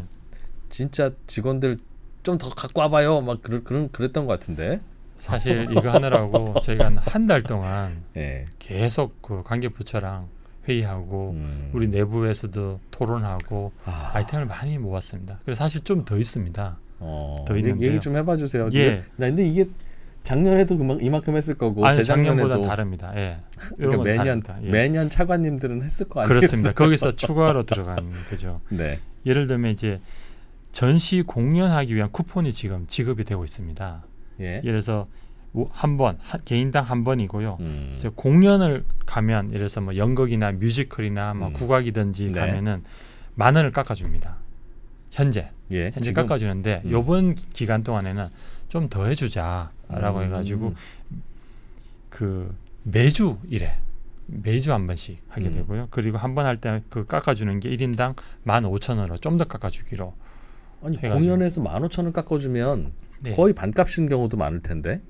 Speaker 1: 진짜 직원들 좀 더 갖고 와봐요. 막 그랬던 것 같은데.
Speaker 2: 사실 이거 하느라고 저희가 한 달 동안 계속 그 관계부처랑 회의하고 우리 내부에서도 토론하고 아이템을 많이 모았습니다. 그래서 사실 좀 더 있습니다. 더 있는데요.
Speaker 1: 얘기 좀 해봐 주세요. 근데 이게 작년에도 이만큼 했을 거고
Speaker 2: 재작년보다 다릅니다.
Speaker 1: 그러니까 매년 차관님들은 했을 거 아니겠어요?
Speaker 2: 그렇습니다. 거기서 추가로 들어간 거죠. 예를 들면 이제 전시 공연하기 위한 쿠폰이 지금 지급이 되고 있습니다. 예를 들어서 개인당 한 번이고요. 그래서 공연을 가면 예를 들어서 뭐 연극이나 뮤지컬이나 뭐 국악이든지 가면은 10,000원을 깎아줍니다. 현재
Speaker 1: 지금?
Speaker 2: 깎아주는데 요번 기간 동안에는 좀 더 해주자라고 해가지고 그 매주 한 번씩 하게 되고요. 그리고 한 번 할 때 그 깎아주는 게 1인당 15,000원으로 좀 더 깎아주기로.
Speaker 1: 아니
Speaker 2: 해가지고.
Speaker 1: 공연에서 15,000원 깎아주면
Speaker 2: 네.
Speaker 1: 거의 반값인 경우도 많을 텐데.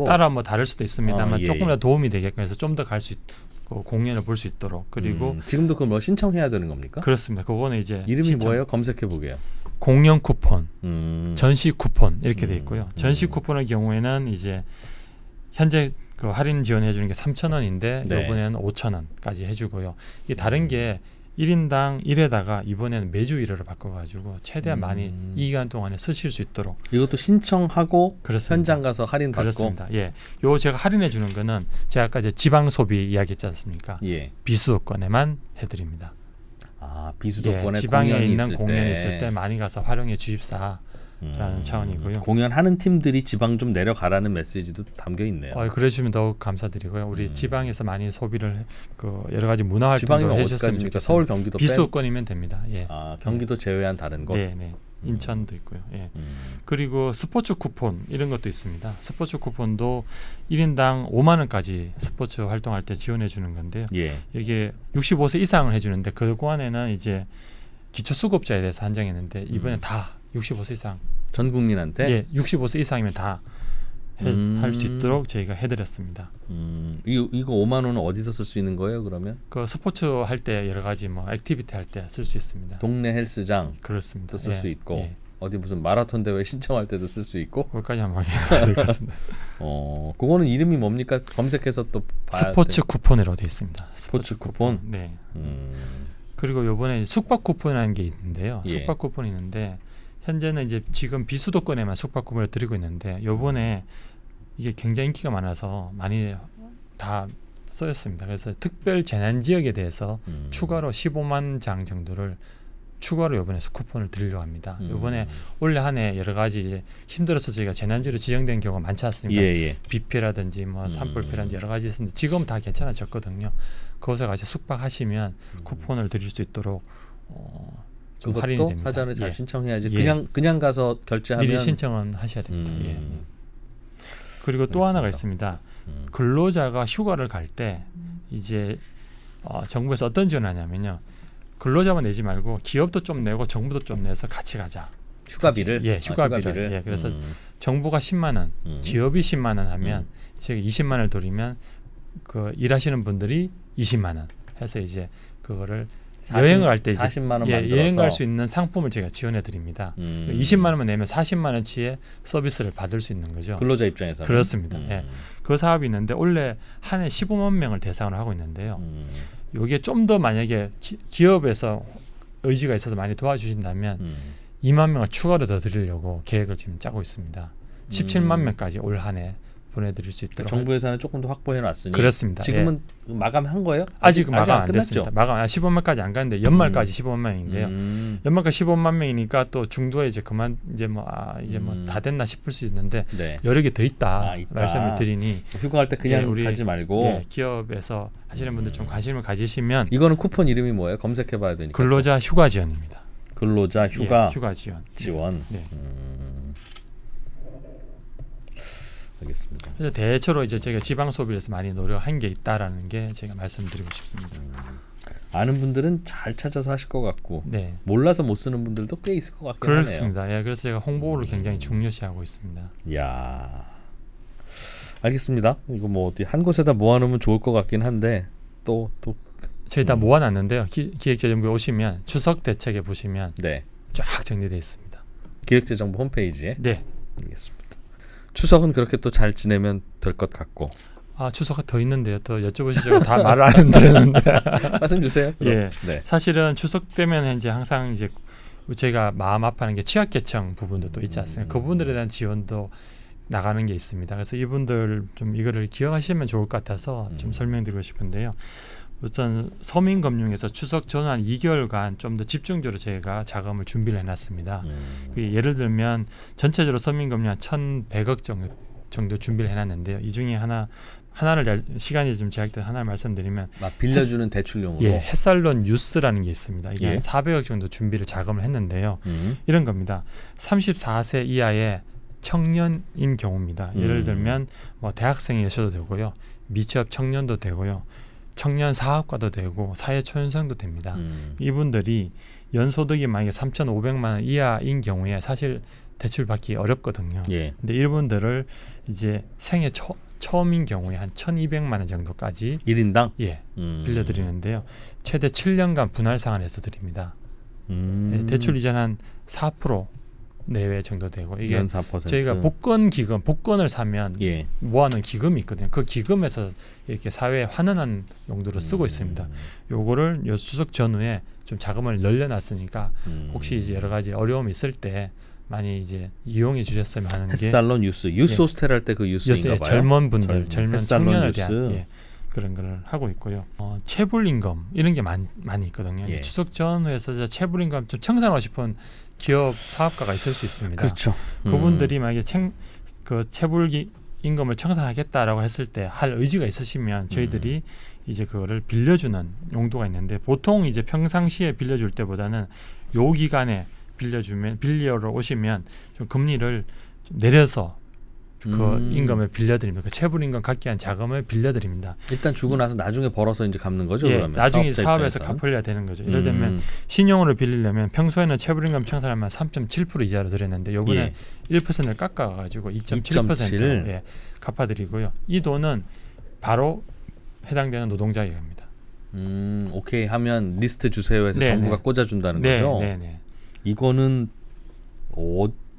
Speaker 2: 따라 뭐 다를 수도 있습니다만
Speaker 1: 예,
Speaker 2: 조금이라도 도움이 되게끔 해서 좀 더 갈 수 있고 공연을 볼 수 있도록. 그리고
Speaker 1: 지금도 그걸 뭐 신청해야 되는 겁니까?
Speaker 2: 그렇습니다. 그거는 이제
Speaker 1: 이름이 뭐예요? 검색해 보게요.
Speaker 2: 공연 쿠폰, 전시 쿠폰 이렇게 돼 있고요. 전시 쿠폰의 경우에는 이제 현재 그 할인 지원해 주는 게 3,000원인데
Speaker 1: 네.
Speaker 2: 이번에는 5,000원까지 해주고요. 이게 다른 게 1인당 1회다가 이번에는 매주 1회로 바꿔가지고 최대한 많이 이 기간 동안에 쓰실 수 있도록.
Speaker 1: 이것도 신청하고
Speaker 2: 그렇습니다.
Speaker 1: 현장 가서 할인 받고.
Speaker 2: 그렇습니다. 예, 요 제가 할인해 주는 거는 제가 아까 이제 지방 소비 이야기했지 않습니까?
Speaker 1: 예.
Speaker 2: 비수도권에만 해드립니다.
Speaker 1: 아 비수도권에
Speaker 2: 지방에
Speaker 1: 공연이
Speaker 2: 있는
Speaker 1: 있을
Speaker 2: 공연이
Speaker 1: 때.
Speaker 2: 있을 때 많이 가서 활용해 주십사라는 차원이고요.
Speaker 1: 공연하는 팀들이 지방 좀 내려가라는 메시지도 담겨 있네요.
Speaker 2: 그래주시면 더욱 감사드리고요. 우리 지방에서 많이 소비를 그 여러 가지 문화 활동도
Speaker 1: 지방이면
Speaker 2: 해주셨으면
Speaker 1: 어디까지입니까?
Speaker 2: 좋겠습니다.
Speaker 1: 서울, 경기도
Speaker 2: 비수도권이면 됩니다. 예.
Speaker 1: 경기도 제외한 다른 곳.
Speaker 2: 네. 인천도 있고요. 예. 그리고 스포츠 쿠폰 이런 것도 있습니다. 스포츠 쿠폰도 1인당 5만 원까지 스포츠 활동할 때 지원해 주는 건데요.
Speaker 1: 예.
Speaker 2: 이게 65세 이상을 해주는데 그동안에는 이제 기초수급자에 대해서 한정했는데 이번에 다 65세 이상
Speaker 1: 전 국민한테
Speaker 2: 65세 이상이면 다 할 수 있도록 저희가 해드렸습니다.
Speaker 1: 이거 5만 원은 어디서 쓸 수 있는 거예요? 그러면
Speaker 2: 그 스포츠 할 때 여러 가지 뭐 액티비티 할 때 쓸 수 있습니다.
Speaker 1: 동네 헬스장
Speaker 2: 그렇습니다.
Speaker 1: 쓸 수 있고 어디 무슨 마라톤 대회 신청할 때도 쓸 수 있고.
Speaker 2: 거기까지 한번 확인해야 되겠습니다.
Speaker 1: 그거는 이름이 뭡니까? 검색해서 또 봐야
Speaker 2: 스포츠 쿠폰으로 되어 있습니다.
Speaker 1: 스포츠 쿠폰.
Speaker 2: 네. 그리고 요번에 숙박 쿠폰이라는 게 있는데요.
Speaker 1: 예.
Speaker 2: 숙박 쿠폰이 있는데 현재는 이제 지금 비수도권에만 숙박 쿠폰을 드리고 있는데 요번에 이게 굉장히 인기가 많아서 많이 다 쓰였습니다. 그래서 특별 재난 지역에 대해서 추가로 15만 장 정도를 추가로 이번에 쿠폰을 드리려고 합니다. 이번에 올해 한 해 여러 가지 힘들어서 저희가 재난지로 지정된 경우가 많지 않습니까?
Speaker 1: 예.
Speaker 2: 뷔페라든지 뭐 산불페라든지 여러 가지 있는데 지금 다 괜찮아졌거든요. 그곳에 가서 숙박하시면 쿠폰을 드릴 수 있도록 좀 할인이
Speaker 1: 그것도
Speaker 2: 됩니다.
Speaker 1: 사전에 잘 신청해야지.
Speaker 2: 예.
Speaker 1: 그냥 가서 결제하면
Speaker 2: 미리 신청은 하셔야 됩니다. 예. 그리고 또 하나가 있습니다. 근로자가 휴가를 갈 때 이제 정부에서 어떤 지원하냐면요. 근로자만 내지 말고 기업도 좀 내고 정부도 좀 내서 같이 가자.
Speaker 1: 휴가비를?
Speaker 2: 휴가비를. 예, 그래서 정부가 10만 원, 기업이 10만 원 하면 제가 20만 원을 드리면 그 일하시는 분들이 20만 원 해서 이제 그거를 여행을 할 때
Speaker 1: 40만 원 만들어서
Speaker 2: 여행 갈 수 있는 상품을 제가 지원해 드립니다. 20만 원만 내면 40만 원치의 서비스를 받을 수 있는 거죠.
Speaker 1: 근로자 입장에서는
Speaker 2: 그렇습니다. 예. 그 사업이 있는데 원래 한 해 15만 명을 대상으로 하고 있는데요. 이게 좀 더 만약에 기업에서 의지가 있어서 많이 도와주신다면 2만 명을 추가로 더 드리려고 계획을 지금 짜고 있습니다. 17만 명까지 올 한 해 보내드릴 수 있도록.
Speaker 1: 정부 예산을 조금 더 확보해 놨으니.
Speaker 2: 그렇습니다.
Speaker 1: 지금은 마감한 거예요?
Speaker 2: 아직은 마감
Speaker 1: 안
Speaker 2: 안
Speaker 1: 끝났죠?
Speaker 2: 됐습니다. 마감 15만까지 안 갔는데 연말까지 15만 명인데요. 연말까지 15만 명이니까 또 중도에 이제 그만 이제 뭐 다 됐나 싶을 수 있는데 여러 개 더 있다. 말씀을 드리니
Speaker 1: 휴가할 때 그냥
Speaker 2: 우리
Speaker 1: 가지 말고
Speaker 2: 기업에서 하시는 분들 좀 관심을 가지시면.
Speaker 1: 이거는 쿠폰 이름이 뭐예요? 검색해봐야 되니까.
Speaker 2: 근로자 휴가 지원입니다.
Speaker 1: 근로자 휴가
Speaker 2: 지원.
Speaker 1: 네. 알겠습니다.
Speaker 2: 그래서 대체로 이제 제가 지방 소비에서 많이 노력한 게 있다라는 게 제가 말씀드리고 싶습니다.
Speaker 1: 아는 분들은 잘 찾아서 하실 것 같고 몰라서 못 쓰는 분들도 꽤 있을 것 같긴 하네요.
Speaker 2: 그렇습니다. 예, 그래서 제가 홍보를 굉장히 중요시하고 있습니다.
Speaker 1: 야, 알겠습니다. 이거 뭐 어디 한 곳에다 모아놓으면 좋을 것 같긴 한데 또
Speaker 2: 저희 다 모아놨는데요. 기획재정부에 오시면 추석 대책에 보시면 쫙 정리되어 있습니다.
Speaker 1: 기획재정부 홈페이지에.
Speaker 2: 네,
Speaker 1: 알겠습니다. 추석은 그렇게 또 잘 지내면 될 것 같고.
Speaker 2: 추석이 더 있는데요. 더 여쭤보시죠. 다 말을 안 드렸는데.
Speaker 1: 말씀 주세요.
Speaker 2: 예, 사실은 추석 되면 이제 항상 이제 제가 마음 아파하는 게 취약계층 부분도 또 있지 않습니까? 그 부분들에 대한 지원도 나가는 게 있습니다. 그래서 이분들 좀 이거를 기억하시면 좋을 것 같아서 좀 설명드리고 싶은데요. 우선 서민금융에서 추석 전후 2개월간 좀 더 집중적으로 저희가 자금을 준비를 해놨습니다. 예를 들면 전체적으로 서민금융 한 1,100억 정도 정도 준비를 해놨는데요. 이 중에 하나를 시간이 좀 제약돼서 하나를 말씀드리면
Speaker 1: 빌려주는 대출용으로
Speaker 2: 예, 햇살론 뉴스라는 게 있습니다. 이게
Speaker 1: 예.
Speaker 2: 한 400억 정도 준비를 자금을 했는데요. 이런 겁니다. 34세 이하의 청년인 경우입니다. 예를 들면 뭐 대학생이셔도 되고요, 미취업 청년도 되고요, 청년 사업가도 되고 사회초년생도 됩니다. 이분들이 연소득이 만약에 3,500만 원 이하인 경우에 사실 대출 받기 어렵거든요.
Speaker 1: 예.
Speaker 2: 근데 이분들을 이제 생애 처음인 경우에 한 1,200만 원 정도까지
Speaker 1: 1인당
Speaker 2: 예, 빌려드리는데요. 최대 7년간 분할 상환해서 드립니다. 예, 대출 이자는 한 4% 내외 정도 되고 이게
Speaker 1: 4%.
Speaker 2: 저희가 복권을 사면
Speaker 1: 예.
Speaker 2: 모아놓은 기금이 있거든요. 그 기금에서 이렇게 사회에 환원한 용도로 쓰고 있습니다. 요거를 요 추석 전후에 좀 자금을 늘려놨으니까 혹시 이제 여러 가지 어려움이 있을 때 많이 이제 이용해 주셨으면 하는 게
Speaker 1: 햇살론 뉴스
Speaker 2: 예.
Speaker 1: 호스텔 할 때 그 뉴스인가 봐요.
Speaker 2: 젊은 분들, 젊은 청년에
Speaker 1: 뉴스.
Speaker 2: 대한 예, 그런 걸 하고 있고요. 체불 임금 이런 게 많이 있거든요.
Speaker 1: 예.
Speaker 2: 추석 전후에서 체불 임금 좀 청산하고 싶은 기업 사업가가 있을 수 있습니다.
Speaker 1: 그렇죠.
Speaker 2: 그분들이 만약에 그 체불 임금을 청산하겠다라고 했을 때 할 의지가 있으시면 저희들이 이제 그거를 빌려주는 용도가 있는데 보통 이제 평상시에 빌려줄 때보다는 요 기간에 빌려러 오시면 좀 금리를 좀 내려서 그 임금을 빌려드립니다. 그 체불 임금 갚기 위한 자금을 빌려드립니다.
Speaker 1: 일단 주고 나서 나중에 벌어서 이제 갚는 거죠.
Speaker 2: 예,
Speaker 1: 그러면
Speaker 2: 나중에 사업에서 갚아야 되는 거죠. 예를 들면 신용으로 빌리려면 평소에는 체불 임금 청산하면 3.7% 이자로 드렸는데 요번에 1%를 깎아가지고 2.7% 예, 갚아드리고요. 이 돈은 바로 해당되는 노동자에게 갑니다.
Speaker 1: 오케이 하면 리스트 주세요 해서 정부가 꽂아준다는 거죠.
Speaker 2: 네네.
Speaker 1: 이거는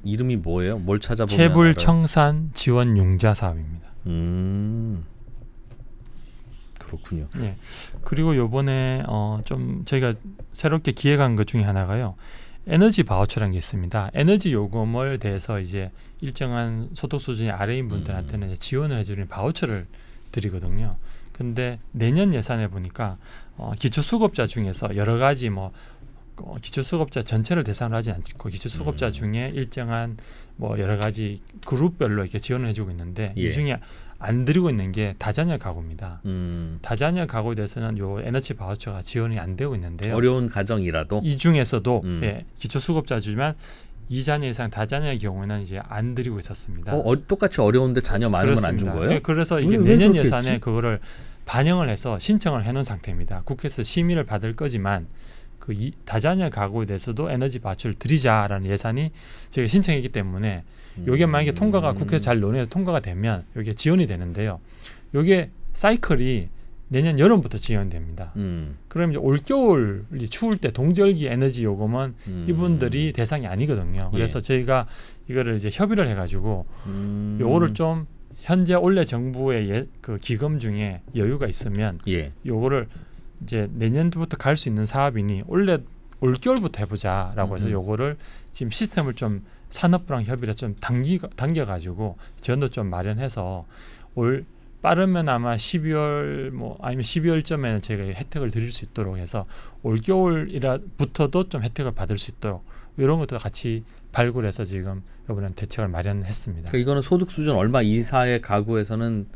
Speaker 1: 이름이 뭐예요? 뭘 찾아보면
Speaker 2: 체불 청산 지원 융자 사업입니다.
Speaker 1: 그렇군요.
Speaker 2: 예. 그리고 요번에 좀 저희가 새롭게 기획한 것 중에 하나가요. 에너지 바우처라는 게 있습니다. 에너지 요금을 대해서 이제 일정한 소득 수준이 아래인 분들한테는 이제 지원을 해주는 바우처를 드리거든요. 근데 내년 예산에 보니까 기초수급자 중에서 여러 가지 기초수급자 전체를 대상으로 하지 않고 기초수급자 중에 일정한 여러 가지 그룹별로 이렇게 지원을 해주고 있는데
Speaker 1: 예.
Speaker 2: 이 중에 안 드리고 있는 게 다자녀 가구입니다. 다자녀 가구에 대해서는 요 에너지 바우처가 지원이 안 되고 있는데요.
Speaker 1: 어려운 가정이라도
Speaker 2: 이 중에서도 예, 기초수급자지만 2자녀 이상 다자녀의 경우는 이제 안 드리고 있었습니다.
Speaker 1: 똑같이 어려운데 자녀 많으면 안 준 거예요?
Speaker 2: 예, 그래서 이게 내년 예산에 그거를 반영을 해서 신청을 해놓은 상태입니다. 국회에서 심의를 받을 거지만 그 다자녀 가구에 대해서도 에너지 바우처를 드리자라는 예산이 저희가 신청했기 때문에 이게 만약에 통과가 국회에서 잘 논의해서 통과가 되면 이게 지원이 되는데요. 이게 사이클이 내년 여름부터 지원됩니다. 그럼 이제 올겨울이 추울 때 동절기 에너지 요금은 이분들이 대상이 아니거든요. 그래서
Speaker 1: 예.
Speaker 2: 저희가 이거를 이제 협의를 해가지고 요거를 좀 현재 원래 정부의 그 기금 중에 여유가 있으면
Speaker 1: 예.
Speaker 2: 요거를 이제 내년부터 갈 수 있는 사업이니 원래 올겨울부터 해보자라고 해서 요거를 지금 시스템을 좀 산업부랑 협의를 좀 당겨가지고 지원도 좀 마련해서 빠르면 아마 12월 아니면 12월쯤에는 저희가 혜택을 드릴 수 있도록 해서 올겨울부터도 좀 혜택을 받을 수 있도록 이런 것도 같이 발굴해서 지금 이번엔 대책을 마련했습니다.
Speaker 1: 그러니까 이거는 소득 수준 얼마 이하의 가구에서는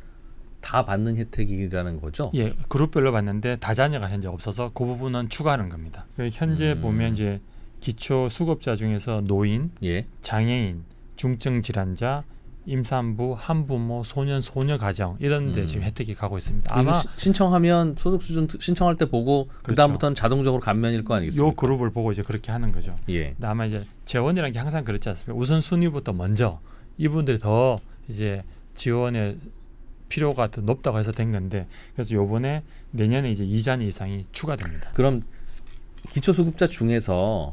Speaker 1: 다 받는 혜택이라는 거죠?
Speaker 2: 예, 그룹별로 받는데 다자녀가 현재 없어서 그 부분은 추가하는 겁니다. 현재 보면 이제 기초 수급자 중에서 노인,
Speaker 1: 예.
Speaker 2: 장애인, 중증 질환자, 임산부, 한부모, 소년, 소녀 가정 이런 데 지금 혜택이 가고 있습니다. 아마
Speaker 1: 신청하면 소득 수준 신청할 때 보고
Speaker 2: 그렇죠.
Speaker 1: 그다음부터는 자동적으로 감면일 거 아니겠습니까?
Speaker 2: 요 그룹을 보고 이제 그렇게 하는 거죠.
Speaker 1: 예.
Speaker 2: 아마 이제 재원이라는 게 항상 그렇지 않습니까? 우선 순위부터 먼저 이분들이 더 이제 지원의 필요가 더 높다고 해서 된 건데 그래서 요번에 내년에 이제 2자녀 이상이 추가됩니다.
Speaker 1: 그럼 기초수급자 중에서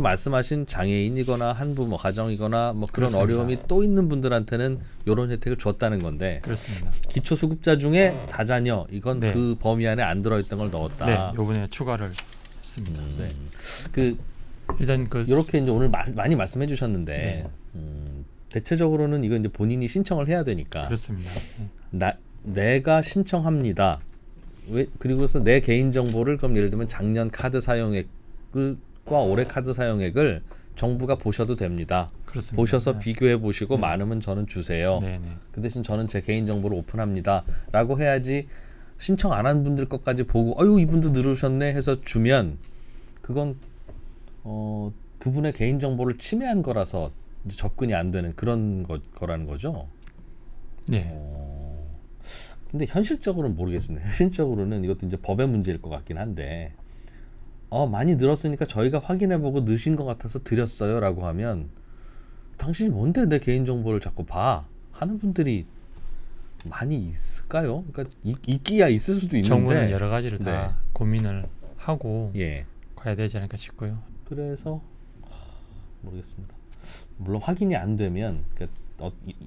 Speaker 1: 말씀하신 장애인이거나 한부모 가정이거나 그런
Speaker 2: 그렇습니다.
Speaker 1: 어려움이 또 있는 분들한테는 이런 혜택을 줬다는 건데
Speaker 2: 그렇습니다.
Speaker 1: 기초수급자 중에 다자녀 이건
Speaker 2: 네.
Speaker 1: 그 범위 안에 안 들어있던 걸 넣었다.
Speaker 2: 네, 요번에 추가를 했습니다. 네.
Speaker 1: 일단 이렇게 이제 오늘 많이 말씀해 주셨는데 대체적으로는 이건 이제 본인이 신청을 해야 되니까
Speaker 2: 그렇습니다.
Speaker 1: 내가 신청합니다. 그리고서 내 개인 정보를 그럼 예를 들면 작년 카드 사용액과 올해 카드 사용액을 정부가 보셔도 됩니다.
Speaker 2: 그렇습니다.
Speaker 1: 보셔서
Speaker 2: 네.
Speaker 1: 비교해 보시고
Speaker 2: 네.
Speaker 1: 많으면 저는 주세요.
Speaker 2: 네, 네.
Speaker 1: 그 대신 저는 제 개인정보를 오픈합니다라고 해야지. 신청 안 한 분들 것까지 보고 어유 이분도 늘으셨네 해서 주면 그건 그분의 개인정보를 침해한 거라서 이제 접근이 안 되는 그런 거라는 거죠.
Speaker 2: 네.
Speaker 1: 근데 현실적으로는 모르겠습니다. 현실적으로는 이것도 이제 법의 문제일 것 같긴 한데 많이 늘었으니까 저희가 확인해보고 늦은 것 같아서 드렸어요라고 하면 당신이 뭔데 내 개인정보를 자꾸 봐 하는 분들이 많이 있을까요? 그러니까 있기야 있을 수도 있는데
Speaker 2: 정부는 여러 가지를 다
Speaker 1: 네.
Speaker 2: 고민을 하고
Speaker 1: 예.
Speaker 2: 가야 되지 않을까 싶고요.
Speaker 1: 그래서 모르겠습니다. 물론 확인이 안 되면 그러니까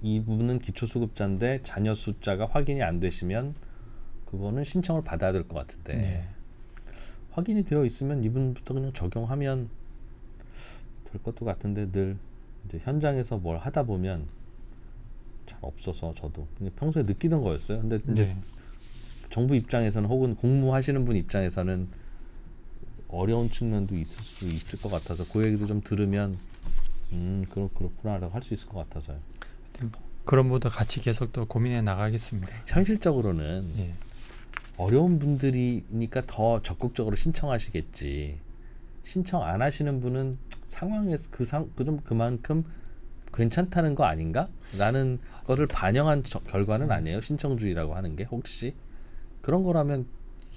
Speaker 1: 이분은 기초수급자인데 자녀 숫자가 확인이 안 되시면 그거는 신청을 받아야 될 것 같은데
Speaker 2: 네.
Speaker 1: 확인이 되어 있으면 이분부터 그냥 적용하면 될 것도 같은데 늘 이제 현장에서 뭘 하다 보면 잘 없어서 저도 그냥 평소에 느끼던 거였어요. 근데 이제
Speaker 2: 네.
Speaker 1: 정부 입장에서는 혹은 공무하시는 분 입장에서는 어려운 측면도 있을 수 있을 것 같아서 그 얘기도 좀 들으면 그렇구나라고 할 수 있을 것 같아서요.
Speaker 2: 그런 분도 같이 계속 또 고민해 나가겠습니다.
Speaker 1: 현실적으로는
Speaker 2: 예.
Speaker 1: 어려운 분들이니까 더 적극적으로 신청하시겠지. 신청 안 하시는 분은 상황에서 좀 그만큼 괜찮다는 거 아닌가? 라는 거를 반영한 결과는 아니에요. 신청주의라고 하는 게 혹시 그런 거라면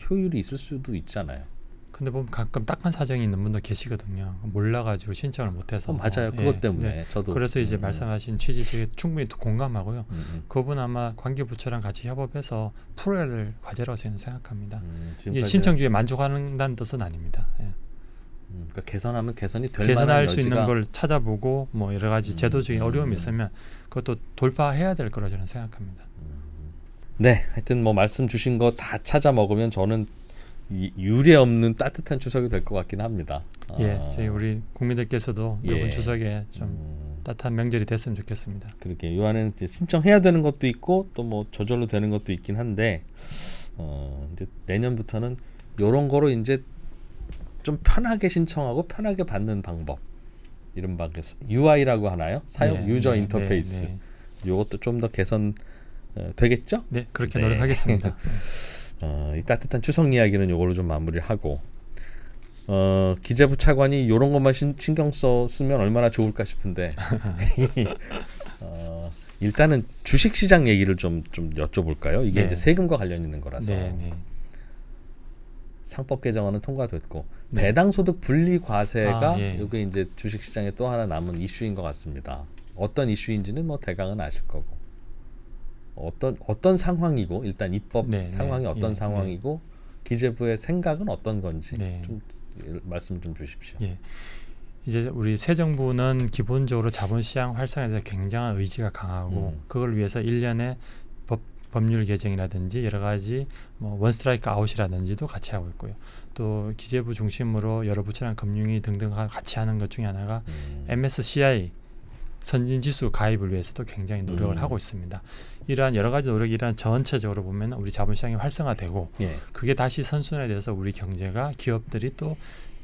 Speaker 1: 효율이 있을 수도 있잖아요.
Speaker 2: 근데 보면 가끔 딱한 사정이 있는 분도 계시거든요. 몰라가지고 신청을 못해서.
Speaker 1: 맞아요. 그것 때문에
Speaker 2: 네.
Speaker 1: 저도
Speaker 2: 그래서 이제 말씀하신 취지 제가 충분히 또 공감하고요. 그분 아마 관계부처랑 같이 협업해서 풀어야 될 과제라고 저는 생각합니다. 이게 신청주의에 만족한다는 뜻은 아닙니다. 예.
Speaker 1: 그러니까 개선하면 개선이 될
Speaker 2: 개선할
Speaker 1: 만한
Speaker 2: 수 있는 걸 찾아보고 뭐 여러 가지 제도적인 어려움이 있으면 그것도 돌파해야 될 거라고 저는 생각합니다.
Speaker 1: 네, 하여튼 뭐 말씀 주신 거 다 찾아 먹으면 저는 유례 없는 따뜻한 추석이 될 것 같긴 합니다.
Speaker 2: 예, 저희 우리 국민들께서도
Speaker 1: 예.
Speaker 2: 이번 추석에 좀 따뜻한 명절이 됐으면 좋겠습니다.
Speaker 1: 그렇게 요 안에는 이제 신청해야 되는 것도 있고 또 뭐 저절로 되는 것도 있긴 한데 이제 내년부터는 요런 거로 이제 좀 편하게 신청하고 편하게 받는 방법, 이른바 UI라고 하나요? 사용 유저 인터페이스. 요것도 좀 더 개선 되겠죠?
Speaker 2: 네, 그렇게 노력하겠습니다.
Speaker 1: 이 따뜻한 추석 이야기는 요걸로 좀 마무리를 하고 기재부 차관이 요런 것만 신경 쓰면 얼마나 좋을까 싶은데 일단은 주식시장 얘기를 좀 여쭤볼까요? 이게 이제 세금과 관련 있는 거라서. 상법 개정안은 통과됐고 배당소득 분리 과세가 이게 이제 주식시장에 또 하나 남은 이슈인 것 같습니다. 어떤 이슈인지는 뭐 대강은 아실 거고 어떤 상황이고 일단 입법 상황이 어떤 상황이고 기재부의 생각은 어떤 건지 좀 말씀 좀 주십시오.
Speaker 2: 이제 우리 새 정부는 기본적으로 자본시장 활성화에 대해서 굉장한 의지가 강하고 그걸 위해서 1년에 법률 개정이라든지 여러 가지 뭐 원스트라이크 아웃이라든지도 같이 하고 있고요. 또 기재부 중심으로 여러 부처랑 금융위 등등 같이 하는 것 중에 하나가 MSCI 선진지수 가입을 위해서도 굉장히 노력을 하고 있습니다. 이러한 여러 가지 노력이 전체적으로 보면 우리 자본시장이 활성화되고 그게 다시 선순환에 대해서 우리 경제가 기업들이 또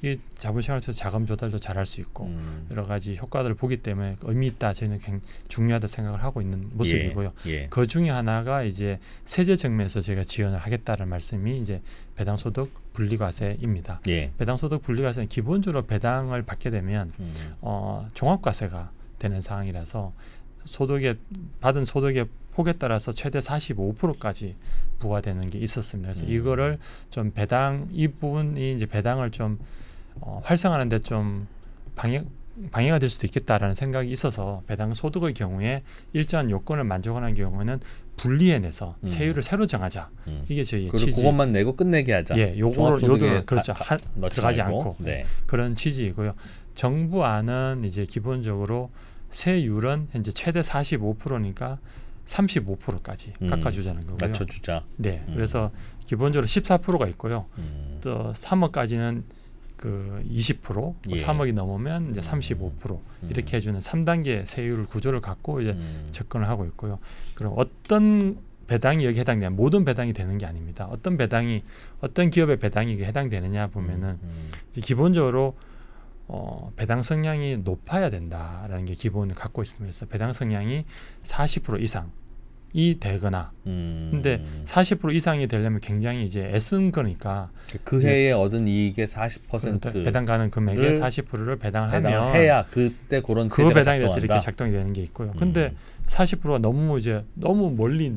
Speaker 2: 이 자본시장을 통해서 자금 조달도 잘할 수 있고 여러 가지 효과들을 보기 때문에 의미 있다. 저희는 굉장히 중요하다 생각을 하고 있는 모습이고요. 그 중에 하나가 이제 세제 측면에서 저희가 지원을 하겠다는 말씀이 이제 배당소득 분리과세입니다. 배당소득 분리과세는 기본적으로 배당을 받게 되면 종합과세가 되는 상황이라서 받은 소득의 폭에 따라서 최대 45%까지 부과되는 게 있었습니다. 그래서 이거를 좀 이 부분이 이제 배당을 좀 활성화하는데 좀 방해가 될 수도 있겠다라는 생각이 있어서 배당 소득의 경우에 일정한 요건을 만족하는 경우는 분리해내서 세율을 새로 정하자. 이게 저희의 취지.
Speaker 1: 그것만 내고 끝내게 하자.
Speaker 2: 요거를 그렇죠. 들어가지 않고 그런 취지이고요. 정부안은 이제 기본적으로 세율은 현재 최대 45%니까 35%까지 깎아주자는 거고요.
Speaker 1: 맞춰주자.
Speaker 2: 그래서 기본적으로 14%가 있고요. 또 3억까지는 그 20%, 3억이 넘으면 이제 35% 이렇게 해주는 3단계 세율 구조를 갖고 이제 접근을 하고 있고요. 그럼 어떤 배당이 여기 해당되냐? 모든 배당이 되는 게 아닙니다. 어떤 기업의 배당이 해당되느냐 보면은 이제 기본적으로 배당 성향이 높아야 된다라는 게 기본을 갖고 있습니다. 그래서 배당 성향이 40% 이상이 되거나 근데 40% 이상이 되려면 굉장히 이제 애쓴 거니까
Speaker 1: 그 해에 얻은 이익의 40%
Speaker 2: 배당 가는 금액의 40%를 배당을 하면
Speaker 1: 해야 그때 그런
Speaker 2: 그 배당이 돼서 이렇게 작동이 되는 게 있고요. 근데 40%가 너무 멀리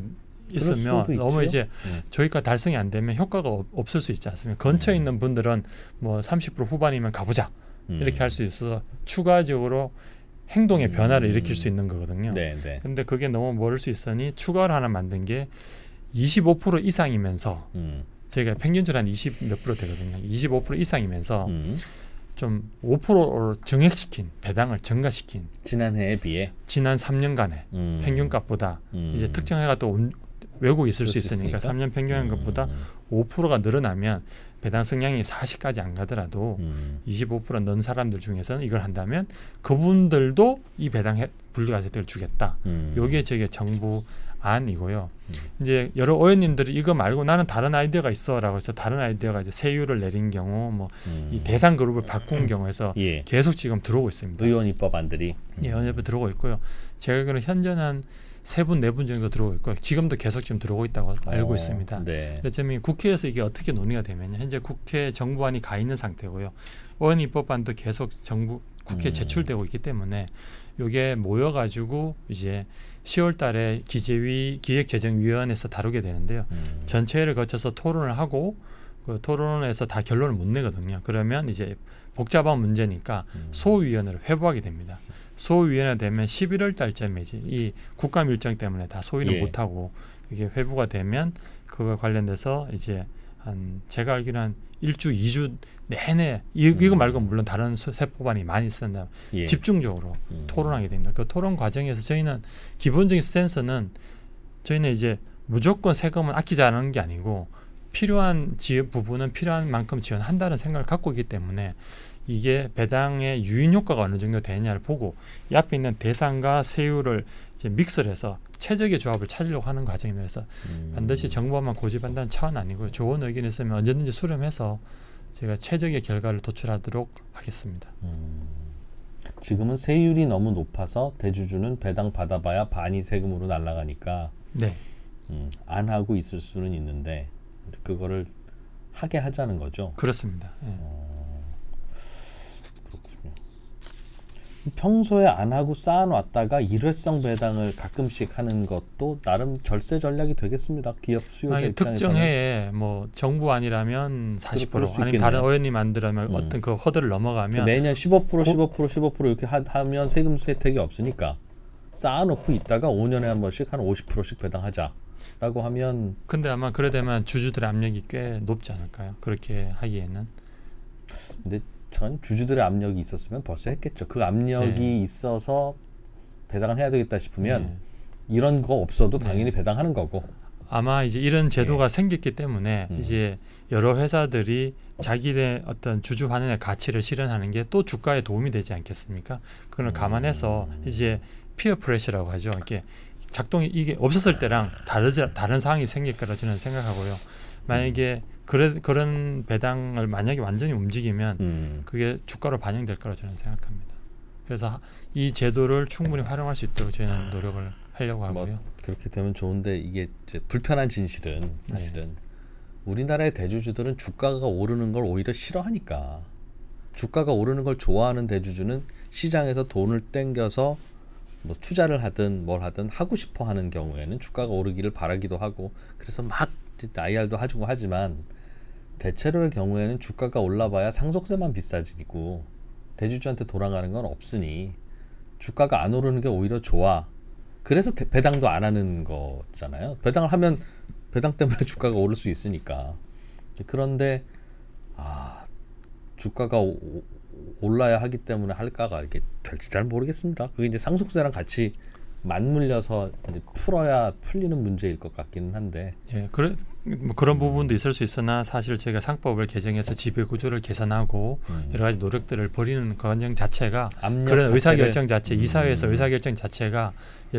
Speaker 2: 있으면 너무 이제 저희가 달성이 안 되면 효과가 없을 수 있지 않습니까? 근처에 있는 분들은 뭐 30% 후반이면 가보자 이렇게 할 수 있어서 추가적으로 행동의 변화를 일으킬 수 있는 거거든요. 근데 그게 너무 멀을 수 있으니 추가로 하나 만든 게 25% 이상이면서 저희가 평균적으로 한 20 몇 프로 되거든요. 25% 이상이면서 좀 5%로 증액시킨 배당을 증가시킨
Speaker 1: 지난해에 비해
Speaker 2: 지난 3년간의 평균값보다 이제 특정 해가 또 외국에 있을 수 있으니까 3년 평균한 것보다 5%가 늘어나면 배당 성향이 40까지 안 가더라도 25% 넣은 사람들 중에서는 이걸 한다면 그분들도 이 배당 분리가 혜택을 주겠다. 요게 저게 정부 안이고요. 이제 여러 의원님들이 이거 말고 나는 다른 아이디어가 있어라고 해서 다른 아이디어가 이제 세율을 내린 경우 뭐 이 대상 그룹을 바꾼 경우에서 계속 지금 들어오고 있습니다.
Speaker 1: 의원 입법안들이
Speaker 2: 의원입법에 들어오고 있고요. 제가 알기로는 현재는 한 3분, 4분 정도 들어오고 있고 지금도 계속 지금 들어오고 있다고 알고 있습니다. 그래서 국회에서 이게 어떻게 논의가 되면요. 현재 국회 정부안이 가 있는 상태고요. 의원 입법안도 계속 국회에 제출되고 있기 때문에 이게 모여가지고 이제 10월 달에 기획재정위원회에서 다루게 되는데요. 전체회를 거쳐서 토론을 하고 그 토론에서 다 결론을 못 내거든요. 그러면 이제 복잡한 문제니까 소위원회를 회부하게 됩니다. 소위원회 되면 11월 달쯤에 이제 이 국감 일정 때문에 다 소위를 못 하고 이게 회부가 되면 그거 관련돼서 이제 한 제가 알기로는 한 1주, 2주 내내 이거 말고 물론 다른 세법안이 많이 있었나 집중적으로 토론하게 됩니다. 그 토론 과정에서 저희는 기본적인 스탠스는 저희는 이제 무조건 세금은 아끼자는 게 아니고 필요한 부분은 필요한 만큼 지원한다는 생각을 갖고 있기 때문에 이게 배당의 유인 효과가 어느 정도 되느냐를 보고 이 앞에 있는 대상과 세율을 이제 믹스를 해서 최적의 조합을 찾으려고 하는 과정이면서 반드시 정부만 고집한다는 차원 아니고요. 좋은 의견이 있으면 언제든지 수렴해서 제가 최적의 결과를 도출하도록 하겠습니다.
Speaker 1: 지금은 세율이 너무 높아서 대주주는 배당 받아봐야 반이 세금으로 날아가니까 안 하고 있을 수는 있는데 그거를 하게 하자는 거죠.
Speaker 2: 그렇습니다.
Speaker 1: 그렇군요. 평소에 안 하고 쌓아놨다가 일회성 배당을 가끔씩 하는 것도 나름 절세 전략이 되겠습니다. 기업 수요자 입장에서는.
Speaker 2: 특정 해에 뭐 정부 아니라면 40% 아니면 다른 의원님 안들면 어떤 그 허들을 넘어가면
Speaker 1: 매년 15% 이렇게 하면 세금 혜택이 없으니까 쌓아놓고 있다가 5년에 한 번씩 한 50%씩 배당하자. 라고 하면
Speaker 2: 근데 아마 그래 되면 주주들의 압력이 꽤 높지 않을까요? 그렇게 하기에는.
Speaker 1: 근데 전 주주들의 압력이 있었으면 벌써 했겠죠. 그 압력이 있어서 배당을 해야 되겠다 싶으면 이런 거 없어도 당연히 배당하는 거고.
Speaker 2: 아마 이제 이런 제도가 생겼기 때문에 이제 여러 회사들이 자기의 어떤 주주 환원의 가치를 실현하는 게 또 주가에 도움이 되지 않겠습니까? 그걸 감안해서 이제 피어 프레셔라고 하죠. 이렇게 작동이 이게 없었을 때랑 다른 상황이 생길 거라 저는 생각하고요. 만약에 그런 배당을 만약에 완전히 움직이면 그게 주가로 반영될 거라 저는 생각합니다. 그래서 이 제도를 충분히 활용할 수 있도록 저희는 노력을 하려고 하고요.
Speaker 1: 그렇게 되면 좋은데 이게 이제 불편한 진실은 사실은 우리나라의 대주주들은 주가가 오르는 걸 오히려 싫어하니까 주가가 오르는 걸 좋아하는 대주주는 시장에서 돈을 땡겨서 뭐 투자를 하든 뭘 하든 하고 싶어 하는 경우에는 주가가 오르기를 바라기도 하고 그래서 막 IR도 해주고 하지만 대체로의 경우에는 주가가 올라봐야 상속세만 비싸지고 대주주한테 돌아가는 건 없으니 주가가 안 오르는 게 오히려 좋아. 그래서 배당도 안 하는 거잖아요. 배당을 하면 배당 때문에 주가가 오를 수 있으니까. 그런데 주가가 올라야 하기 때문에 할까가 이게 될지 잘 모르겠습니다. 그게 이제 상속세랑 같이 맞물려서 이제 풀어야 풀리는 문제일 것 같기는 한데.
Speaker 2: 뭐 그런 부분도 있을 수 있으나 사실 저희가 상법을 개정해서 지배 구조를 개선하고 여러 가지 노력들을 벌이는 과정 자체가 그런 의사결정 자체, 이사회에서 의사결정 자체가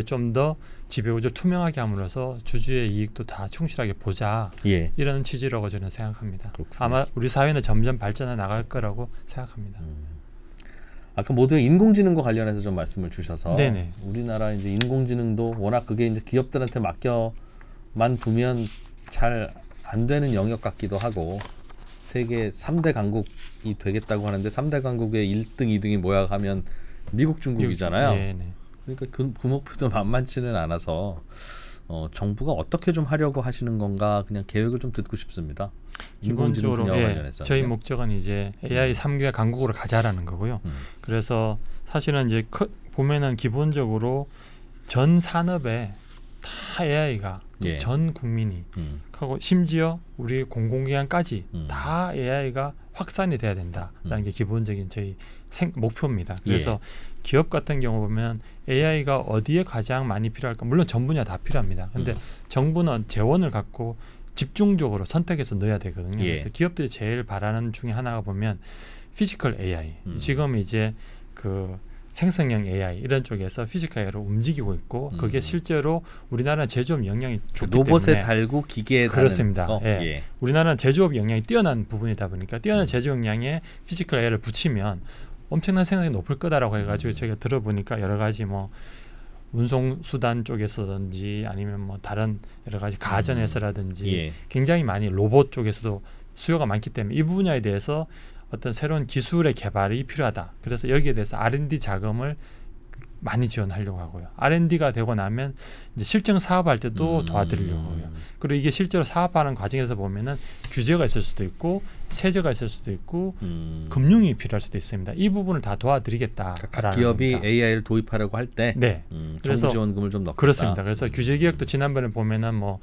Speaker 2: 좀 더 지배 구조를 투명하게 함으로써 주주의 이익도 다 충실하게 보자 이런 취지라고 저는 생각합니다.
Speaker 1: 그렇군요.
Speaker 2: 아마 우리 사회는 점점 발전해 나갈 거라고 생각합니다.
Speaker 1: 아까 모두의 인공지능과 관련해서 좀 말씀을 주셔서
Speaker 2: 네네.
Speaker 1: 우리나라 이제 인공지능도 워낙 그게 이제 기업들한테 맡겨만 두면 잘 안 되는 영역 같기도 하고 세계 3대 강국이 되겠다고 하는데 3대 강국의 1등, 2등이 뭐야 하면 미국, 중국이잖아요.
Speaker 2: 네네.
Speaker 1: 그러니까 그 목표도 만만치는 않아서 정부가 어떻게 좀 하려고 하시는 건가 그냥 계획을 좀 듣고 싶습니다.
Speaker 2: 기본적으로
Speaker 1: 관련해서.
Speaker 2: 저희 목적은 이제 AI 3개 강국으로 가자라는 거고요. 그래서 사실은 이제 보면은 기본적으로 전 산업에 다 AI가
Speaker 1: 예.
Speaker 2: 전 국민이 하고 심지어 우리 공공기관까지 다 AI가 확산이 돼야 된다라는 게 기본적인 저희 목표입니다. 그래서 기업 같은 경우 보면 AI가 어디에 가장 많이 필요할까? 물론 전 분야 다 필요합니다. 근데 정부는 재원을 갖고 집중적으로 선택해서 넣어야 되거든요. 그래서 기업들이 제일 바라는 중에 하나가 보면 피지컬 AI. 지금 이제 그 생성형 AI 이런 쪽에서 피지컬 AI로 움직이고 있고 그게 실제로 우리나라는 제조업 역량이 좋기
Speaker 1: 로봇에
Speaker 2: 때문에
Speaker 1: 달고 기계에
Speaker 2: 그렇습니다.
Speaker 1: 다는 거?
Speaker 2: 예. 우리나라는 제조업 역량이 뛰어난 부분이다 보니까 뛰어난 제조 역량에 피지컬 AI를 붙이면 엄청난 생산이 높을 거다라고 해가지고 저희가 들어보니까 여러 가지 뭐 운송수단 쪽에서든지 아니면 뭐 다른 여러 가지 가전에서라든지 굉장히 많이 로봇 쪽에서도 수요가 많기 때문에 이 부분야에 대해서 어떤 새로운 기술의 개발이 필요하다. 그래서 여기에 대해서 R&D 자금을 많이 지원하려고 하고요. R&D가 되고 나면 이제 실증 사업할 때도 도와드리려고 하고요. 그리고 이게 실제로 사업하는 과정에서 보면은 규제가 있을 수도 있고 세제가 있을 수도 있고 금융이 필요할 수도 있습니다. 이 부분을 다 도와드리겠다.
Speaker 1: 각 기업이 겁니다. AI를 도입하려고 할 때
Speaker 2: 그래서
Speaker 1: 정부 지원금을 좀 넣겠다.
Speaker 2: 그렇습니다. 그래서 규제 개혁도 지난번에 보면은 뭐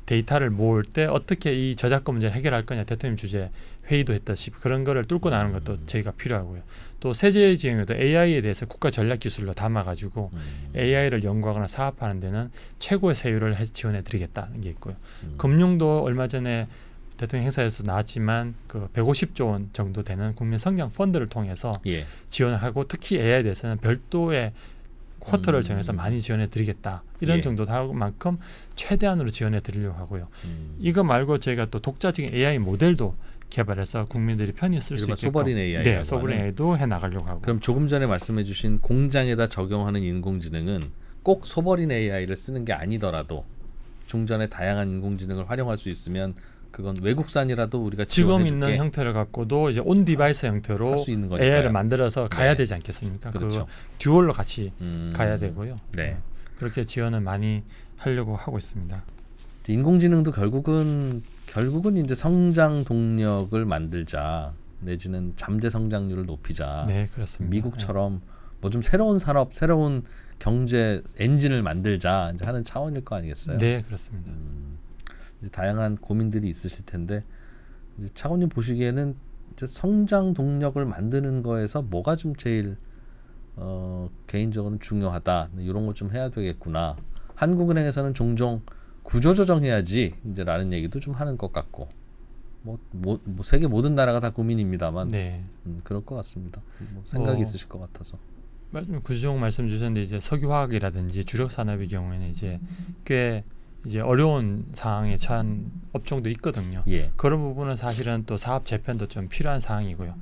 Speaker 2: 데이터를 모을 때 어떻게 이 저작권 문제를 해결할 거냐 대통령 주재 회의도 했다시피 그런 거를 뚫고 나가는 것도 저희가 필요하고요. 또 세제 지원에도 AI에 대해서 국가 전략 기술로 담아가지고 AI를 연구하거나 사업하는 데는 최고의 세율을 지원해 드리겠다는 게 있고요. 금융도 얼마 전에 대통령 행사에서 나왔지만 그 150조 원 정도 되는 국민 성장 펀드를 통해서 지원하고 특히 AI에 대해서는 별도의 쿼터를 정해서 많이 지원해 드리겠다. 이런 정도 할 만큼 최대한으로 지원해 드리려고 하고요. 이거 말고 저희가 또 독자적인 AI 모델도 개발해서 국민들이 편히 쓸 수 있게끔
Speaker 1: 소버린 AI
Speaker 2: 네, 소버린 AI도 해 나가려고 하고.
Speaker 1: 그럼 조금 전에 말씀해 주신 공장에다 적용하는 인공지능은 꼭 소버린 AI를 쓰는 게 아니더라도 중전에 다양한 인공지능을 활용할 수 있으면 그건 외국산이라도 우리가
Speaker 2: 지금 있는 형태를 갖고도 이제 온 디바이스 형태로 할 수 있는 AI를 만들어서 가야 되지 않겠습니까?
Speaker 1: 그렇죠.
Speaker 2: 그 듀얼로 같이 가야 되고요.
Speaker 1: 네.
Speaker 2: 그렇게 지원을 많이 하려고 하고 있습니다.
Speaker 1: 인공지능도 결국은 이제 성장 동력을 만들자 내지는 잠재 성장률을 높이자.
Speaker 2: 네, 그렇습니다.
Speaker 1: 미국처럼 뭐 좀 새로운 산업, 새로운 경제 엔진을 만들자 이제 하는 차원일 거 아니겠어요?
Speaker 2: 네, 그렇습니다.
Speaker 1: 이제 다양한 고민들이 있으실 텐데 이제 차관님 보시기에는 이제 성장 동력을 만드는 거에서 뭐가 좀 제일 개인적으로는 중요하다 이런 걸 좀 해야 되겠구나. 한국은행에서는 종종 구조조정해야지 이제라는 얘기도 좀 하는 것 같고 뭐 세계 모든 나라가 다 고민입니다만 그럴 것 같습니다. 뭐 생각이 있으실 것 같아서.
Speaker 2: 구조조정 말씀 주셨는데 이제 석유화학이라든지 주력 산업의 경우에는 이제 꽤 이제 어려운 상황에 처한 업종도 있거든요. 그런 부분은 사실은 또 사업 재편도 좀 필요한 상황이고요.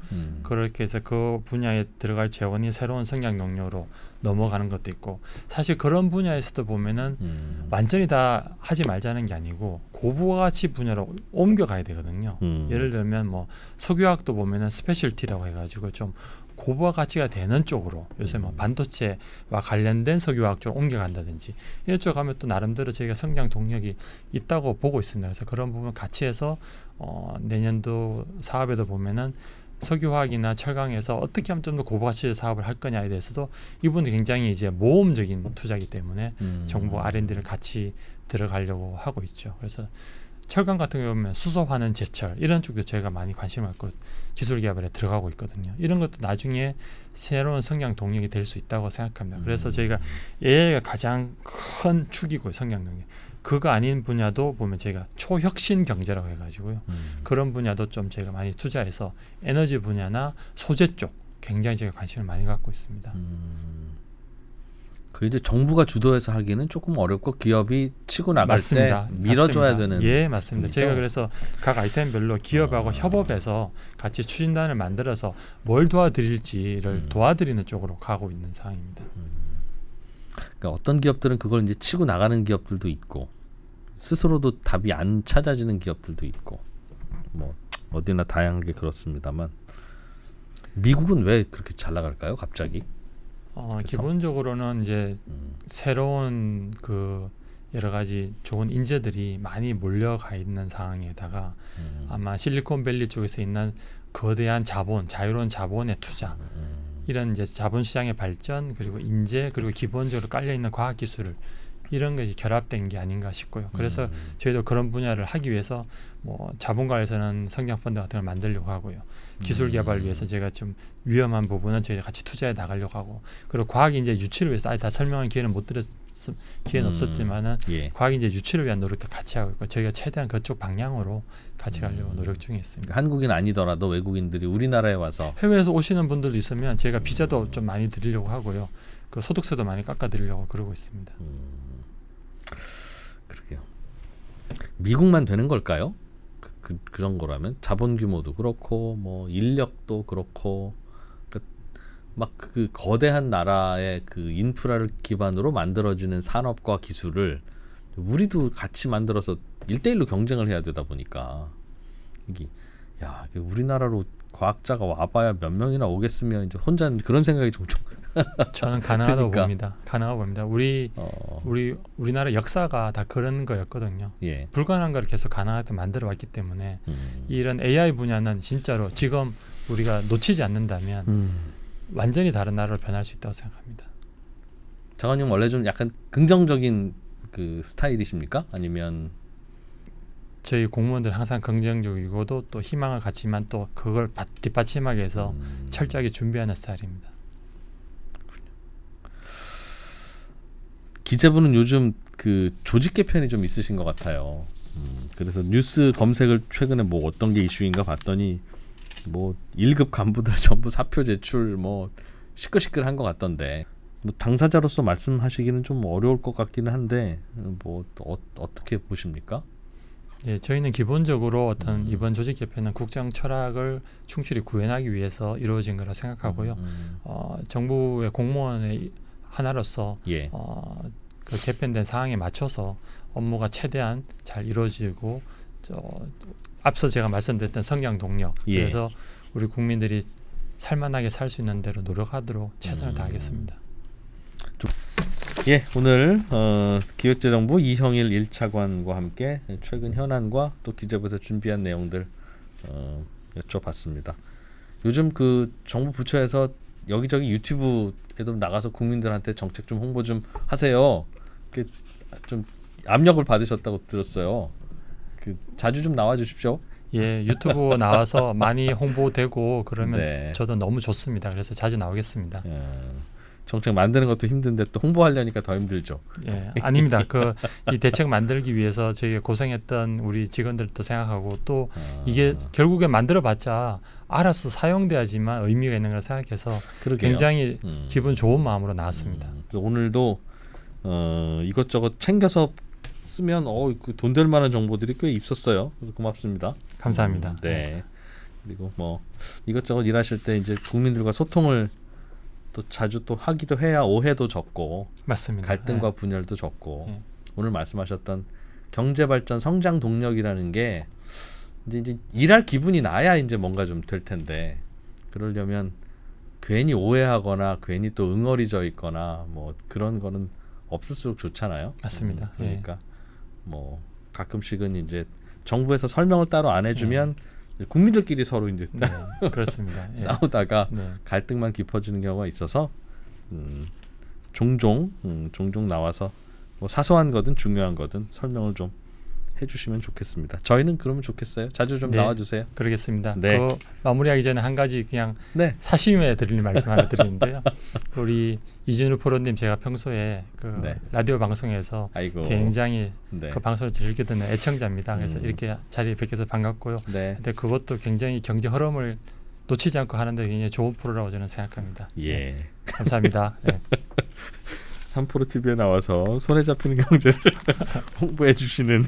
Speaker 2: 그렇게 해서 그 분야에 들어갈 재원이 새로운 성장 동력으로 넘어가는 것도 있고 사실 그런 분야에서도 보면은 완전히 다 하지 말자는 게 아니고 고부가치 분야로 옮겨가야 되거든요. 예를 들면 뭐 석유화학도 보면은 스페셜티라고 해가지고 좀 고부가 가치가 되는 쪽으로 요새 뭐 반도체와 관련된 석유화학 쪽으로 옮겨간다든지 이런 쪽 가면 또 나름대로 저희가 성장 동력이 있다고 보고 있습니다. 그래서 그런 부분 같이 해서 내년도 사업에도 보면은 석유화학이나 철강에서 어떻게 하면 좀 더 고부가치 사업을 할 거냐에 대해서도 이분이 굉장히 이제 모험적인 투자이기 때문에 정부 R&D를 같이 들어가려고 하고 있죠. 그래서 철강 같은 경우 보면 수소환원 제철 이런 쪽도 저희가 많이 관심을 갖고 기술 개발에 들어가고 있거든요. 이런 것도 나중에 새로운 성장 동력이 될 수 있다고 생각합니다. 그래서 저희가 AI가 가장 큰 축이고요. 성장 동력. 그거 아닌 분야도 보면 저희가 초혁신 경제라고 해가지고요. 그런 분야도 좀 저희가 많이 투자해서 에너지 분야나 소재 쪽 굉장히 제가 관심을 많이 갖고 있습니다.
Speaker 1: 그 이제 정부가 주도해서 하기는 조금 어렵고 기업이 치고 나갈
Speaker 2: 맞습니다.
Speaker 1: 때 밀어줘야
Speaker 2: 맞습니다.
Speaker 1: 되는.
Speaker 2: 예, 맞습니다.
Speaker 1: 분이죠?
Speaker 2: 제가 그래서 각 아이템별로 기업하고 협업해서 같이 추진단을 만들어서 뭘 도와드릴지를 도와드리는 쪽으로 가고 있는 상황입니다.
Speaker 1: 그러니까 어떤 기업들은 그걸 이제 치고 나가는 기업들도 있고 스스로도 답이 안 찾아지는 기업들도 있고 뭐 어디나 다양하게 그렇습니다만 미국은 왜 그렇게 잘 나갈까요? 갑자기?
Speaker 2: 기본적으로는 이제 새로운 그 여러 가지 좋은 인재들이 많이 몰려가 있는 상황에다가 아마 실리콘밸리 쪽에서 있는 거대한 자본, 자유로운 자본의 투자 이런 이제 자본시장의 발전 그리고 인재 그리고 기본적으로 깔려 있는 과학 기술을 이런 것이 결합된 게 아닌가 싶고요. 그래서 저희도 그런 분야를 하기 위해서 뭐 자본가에서는 성장 펀드 같은 걸 만들려고 하고요. 기술 개발을 위해서 제가 좀 위험한 부분은 저희가 같이 투자해 나가려고 하고 그리고 과학 인재 유치를 위해서 아예 다 설명할 기회는 못 드렸 기회는 없었지만은
Speaker 1: 예.
Speaker 2: 과학 인재 유치를 위한 노력도 같이 하고 있고 저희가 최대한 그쪽 방향으로 같이 가려고 노력 중에 있습니다.
Speaker 1: 한국인 아니더라도 외국인들이 우리나라에 와서
Speaker 2: 해외에서 오시는 분들도 있으면 제가 비자도 좀 많이 드리려고 하고요. 그 소득세도 많이 깎아 드리려고 그러고 있습니다.
Speaker 1: 그러게요. 미국만 되는 걸까요? 그런 거라면 자본 규모도 그렇고 뭐 인력도 그렇고 막 그 거대한 나라의 그 인프라를 기반으로 만들어지는 산업과 기술을 우리도 같이 만들어서 1대1로 경쟁을 해야 되다 보니까 이게 야 우리나라로 과학자가 와봐야 몇 명이나 오겠으면 이제 혼자는 그런 생각이 종종
Speaker 2: 저는 가능하다고
Speaker 1: 그러니까.
Speaker 2: 봅니다. 가능하다고 봅니다. 우리나라 역사가 다 그런 거였거든요.
Speaker 1: 예.
Speaker 2: 불가능한 걸 계속 가능하게 만들어 왔기 때문에 이런 AI 분야는 진짜로 지금 우리가 놓치지 않는다면 완전히 다른 나라로 변할 수 있다고 생각합니다.
Speaker 1: 장관님 원래 좀 약간 긍정적인 그 스타일이십니까? 아니면
Speaker 2: 저희 공무원들 항상 긍정적이고도 또 희망을 갖지만 또 그걸 뒷받침하기 위해서 철저하게 준비하는 스타일입니다.
Speaker 1: 기재부는 요즘 그 조직 개편이 좀 있으신 것 같아요. 그래서 뉴스 검색을 최근에 뭐 어떤 게 이슈인가 봤더니 뭐 1급 간부들 전부 사표 제출 뭐 시끌시끌한 것 같던데 뭐 당사자로서 말씀하시기는 좀 어려울 것 같기는 한데 뭐 어떻게 보십니까?
Speaker 2: 예, 저희는 기본적으로 어떤 이번 조직 개편은 국정 철학을 충실히 구현하기 위해서 이루어진 거라 생각하고요. 정부의 공무원의 하나로서
Speaker 1: 예.
Speaker 2: 그 개편된 상황에 맞춰서 업무가 최대한 잘 이루어지고 앞서 제가 말씀드렸던 성장 동력
Speaker 1: 예.
Speaker 2: 그래서 우리 국민들이 살만하게 살 수 있는 대로 노력하도록 최선을 다하겠습니다.
Speaker 1: 예, 오늘 기획재정부 이형일 1차관과 함께 최근 현안과 또 기재부에서 준비한 내용들 여쭤봤습니다. 요즘 그 정부 부처에서 여기저기 유튜브에도 나가서 국민들한테 정책 좀 홍보 좀 하세요. 좀 압력을 받으셨다고 들었어요. 그 자주 좀 나와 주십시오.
Speaker 2: 예, 유튜브 나와서 많이 홍보되고 그러면
Speaker 1: 네.
Speaker 2: 저도 너무 좋습니다. 그래서 자주 나오겠습니다.
Speaker 1: 정책 만드는 것도 힘든데 또 홍보하려니까 더 힘들죠.
Speaker 2: 예, 아닙니다. 이 대책 만들기 위해서 저희가 고생했던 우리 직원들도 생각하고 또 이게 결국에 만들어봤자 알아서 사용돼야지만 의미가 있는 걸 생각해서
Speaker 1: 그러게요.
Speaker 2: 굉장히 기분 좋은 마음으로 나왔습니다.
Speaker 1: 오늘도 이것저것 챙겨서 쓰면 돈 될 만한 정보들이 꽤 있었어요. 그래서 고맙습니다.
Speaker 2: 감사합니다.
Speaker 1: 네. 그리고 뭐 이것저것 일하실 때 이제 국민들과 소통을 또 자주 또 하기도 해야 오해도 적고
Speaker 2: 맞습니다.
Speaker 1: 갈등과
Speaker 2: 네.
Speaker 1: 분열도 적고
Speaker 2: 네.
Speaker 1: 오늘 말씀하셨던 경제 발전 성장 동력이라는 게 이제 일할 기분이 나야 이제 뭔가 좀 될 텐데 그러려면 괜히 오해하거나 괜히 또 응어리져 있거나 뭐 그런 거는 없을수록 좋잖아요.
Speaker 2: 맞습니다.
Speaker 1: 그러니까 뭐 가끔씩은 이제 정부에서 설명을 따로 안 해주면 국민들끼리 서로 이제
Speaker 2: 네, 그렇습니다.
Speaker 1: 싸우다가
Speaker 2: 네.
Speaker 1: 갈등만 깊어지는 경우가 있어서 종종 나와서 뭐 사소한 거든 중요한 거든 설명을 좀 해주시면 좋겠습니다. 저희는 그러면 좋겠어요. 자주 좀
Speaker 2: 네,
Speaker 1: 나와주세요.
Speaker 2: 그러겠습니다.
Speaker 1: 네.
Speaker 2: 그 마무리하기 전에 한 가지 그냥
Speaker 1: 네.
Speaker 2: 사심에 드릴 말씀 하나 드리는데요. 우리 이준우 프로님 제가 평소에 그
Speaker 1: 네.
Speaker 2: 라디오 방송에서
Speaker 1: 아이고.
Speaker 2: 굉장히
Speaker 1: 네.
Speaker 2: 그 방송을 즐겨 듣는 애청자입니다. 그래서 이렇게 자리에 뵙게서 반갑고요.
Speaker 1: 네.
Speaker 2: 근데 그것도 굉장히 경제 흐름을 놓치지 않고 하는데 굉장히 좋은 프로라고 저는 생각합니다.
Speaker 1: 예.
Speaker 2: 네. 감사합니다. 네.
Speaker 1: 삼프로 TV에 나와서 손에 잡히는 경제를 홍보해 주시는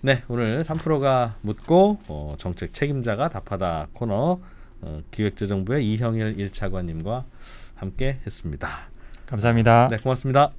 Speaker 1: 네, 오늘 삼프로가 묻고 정책 책임자가 답하다 코너 기획재정부의 이형일 1차관님과 함께 했습니다.
Speaker 2: 감사합니다.
Speaker 1: 네, 고맙습니다.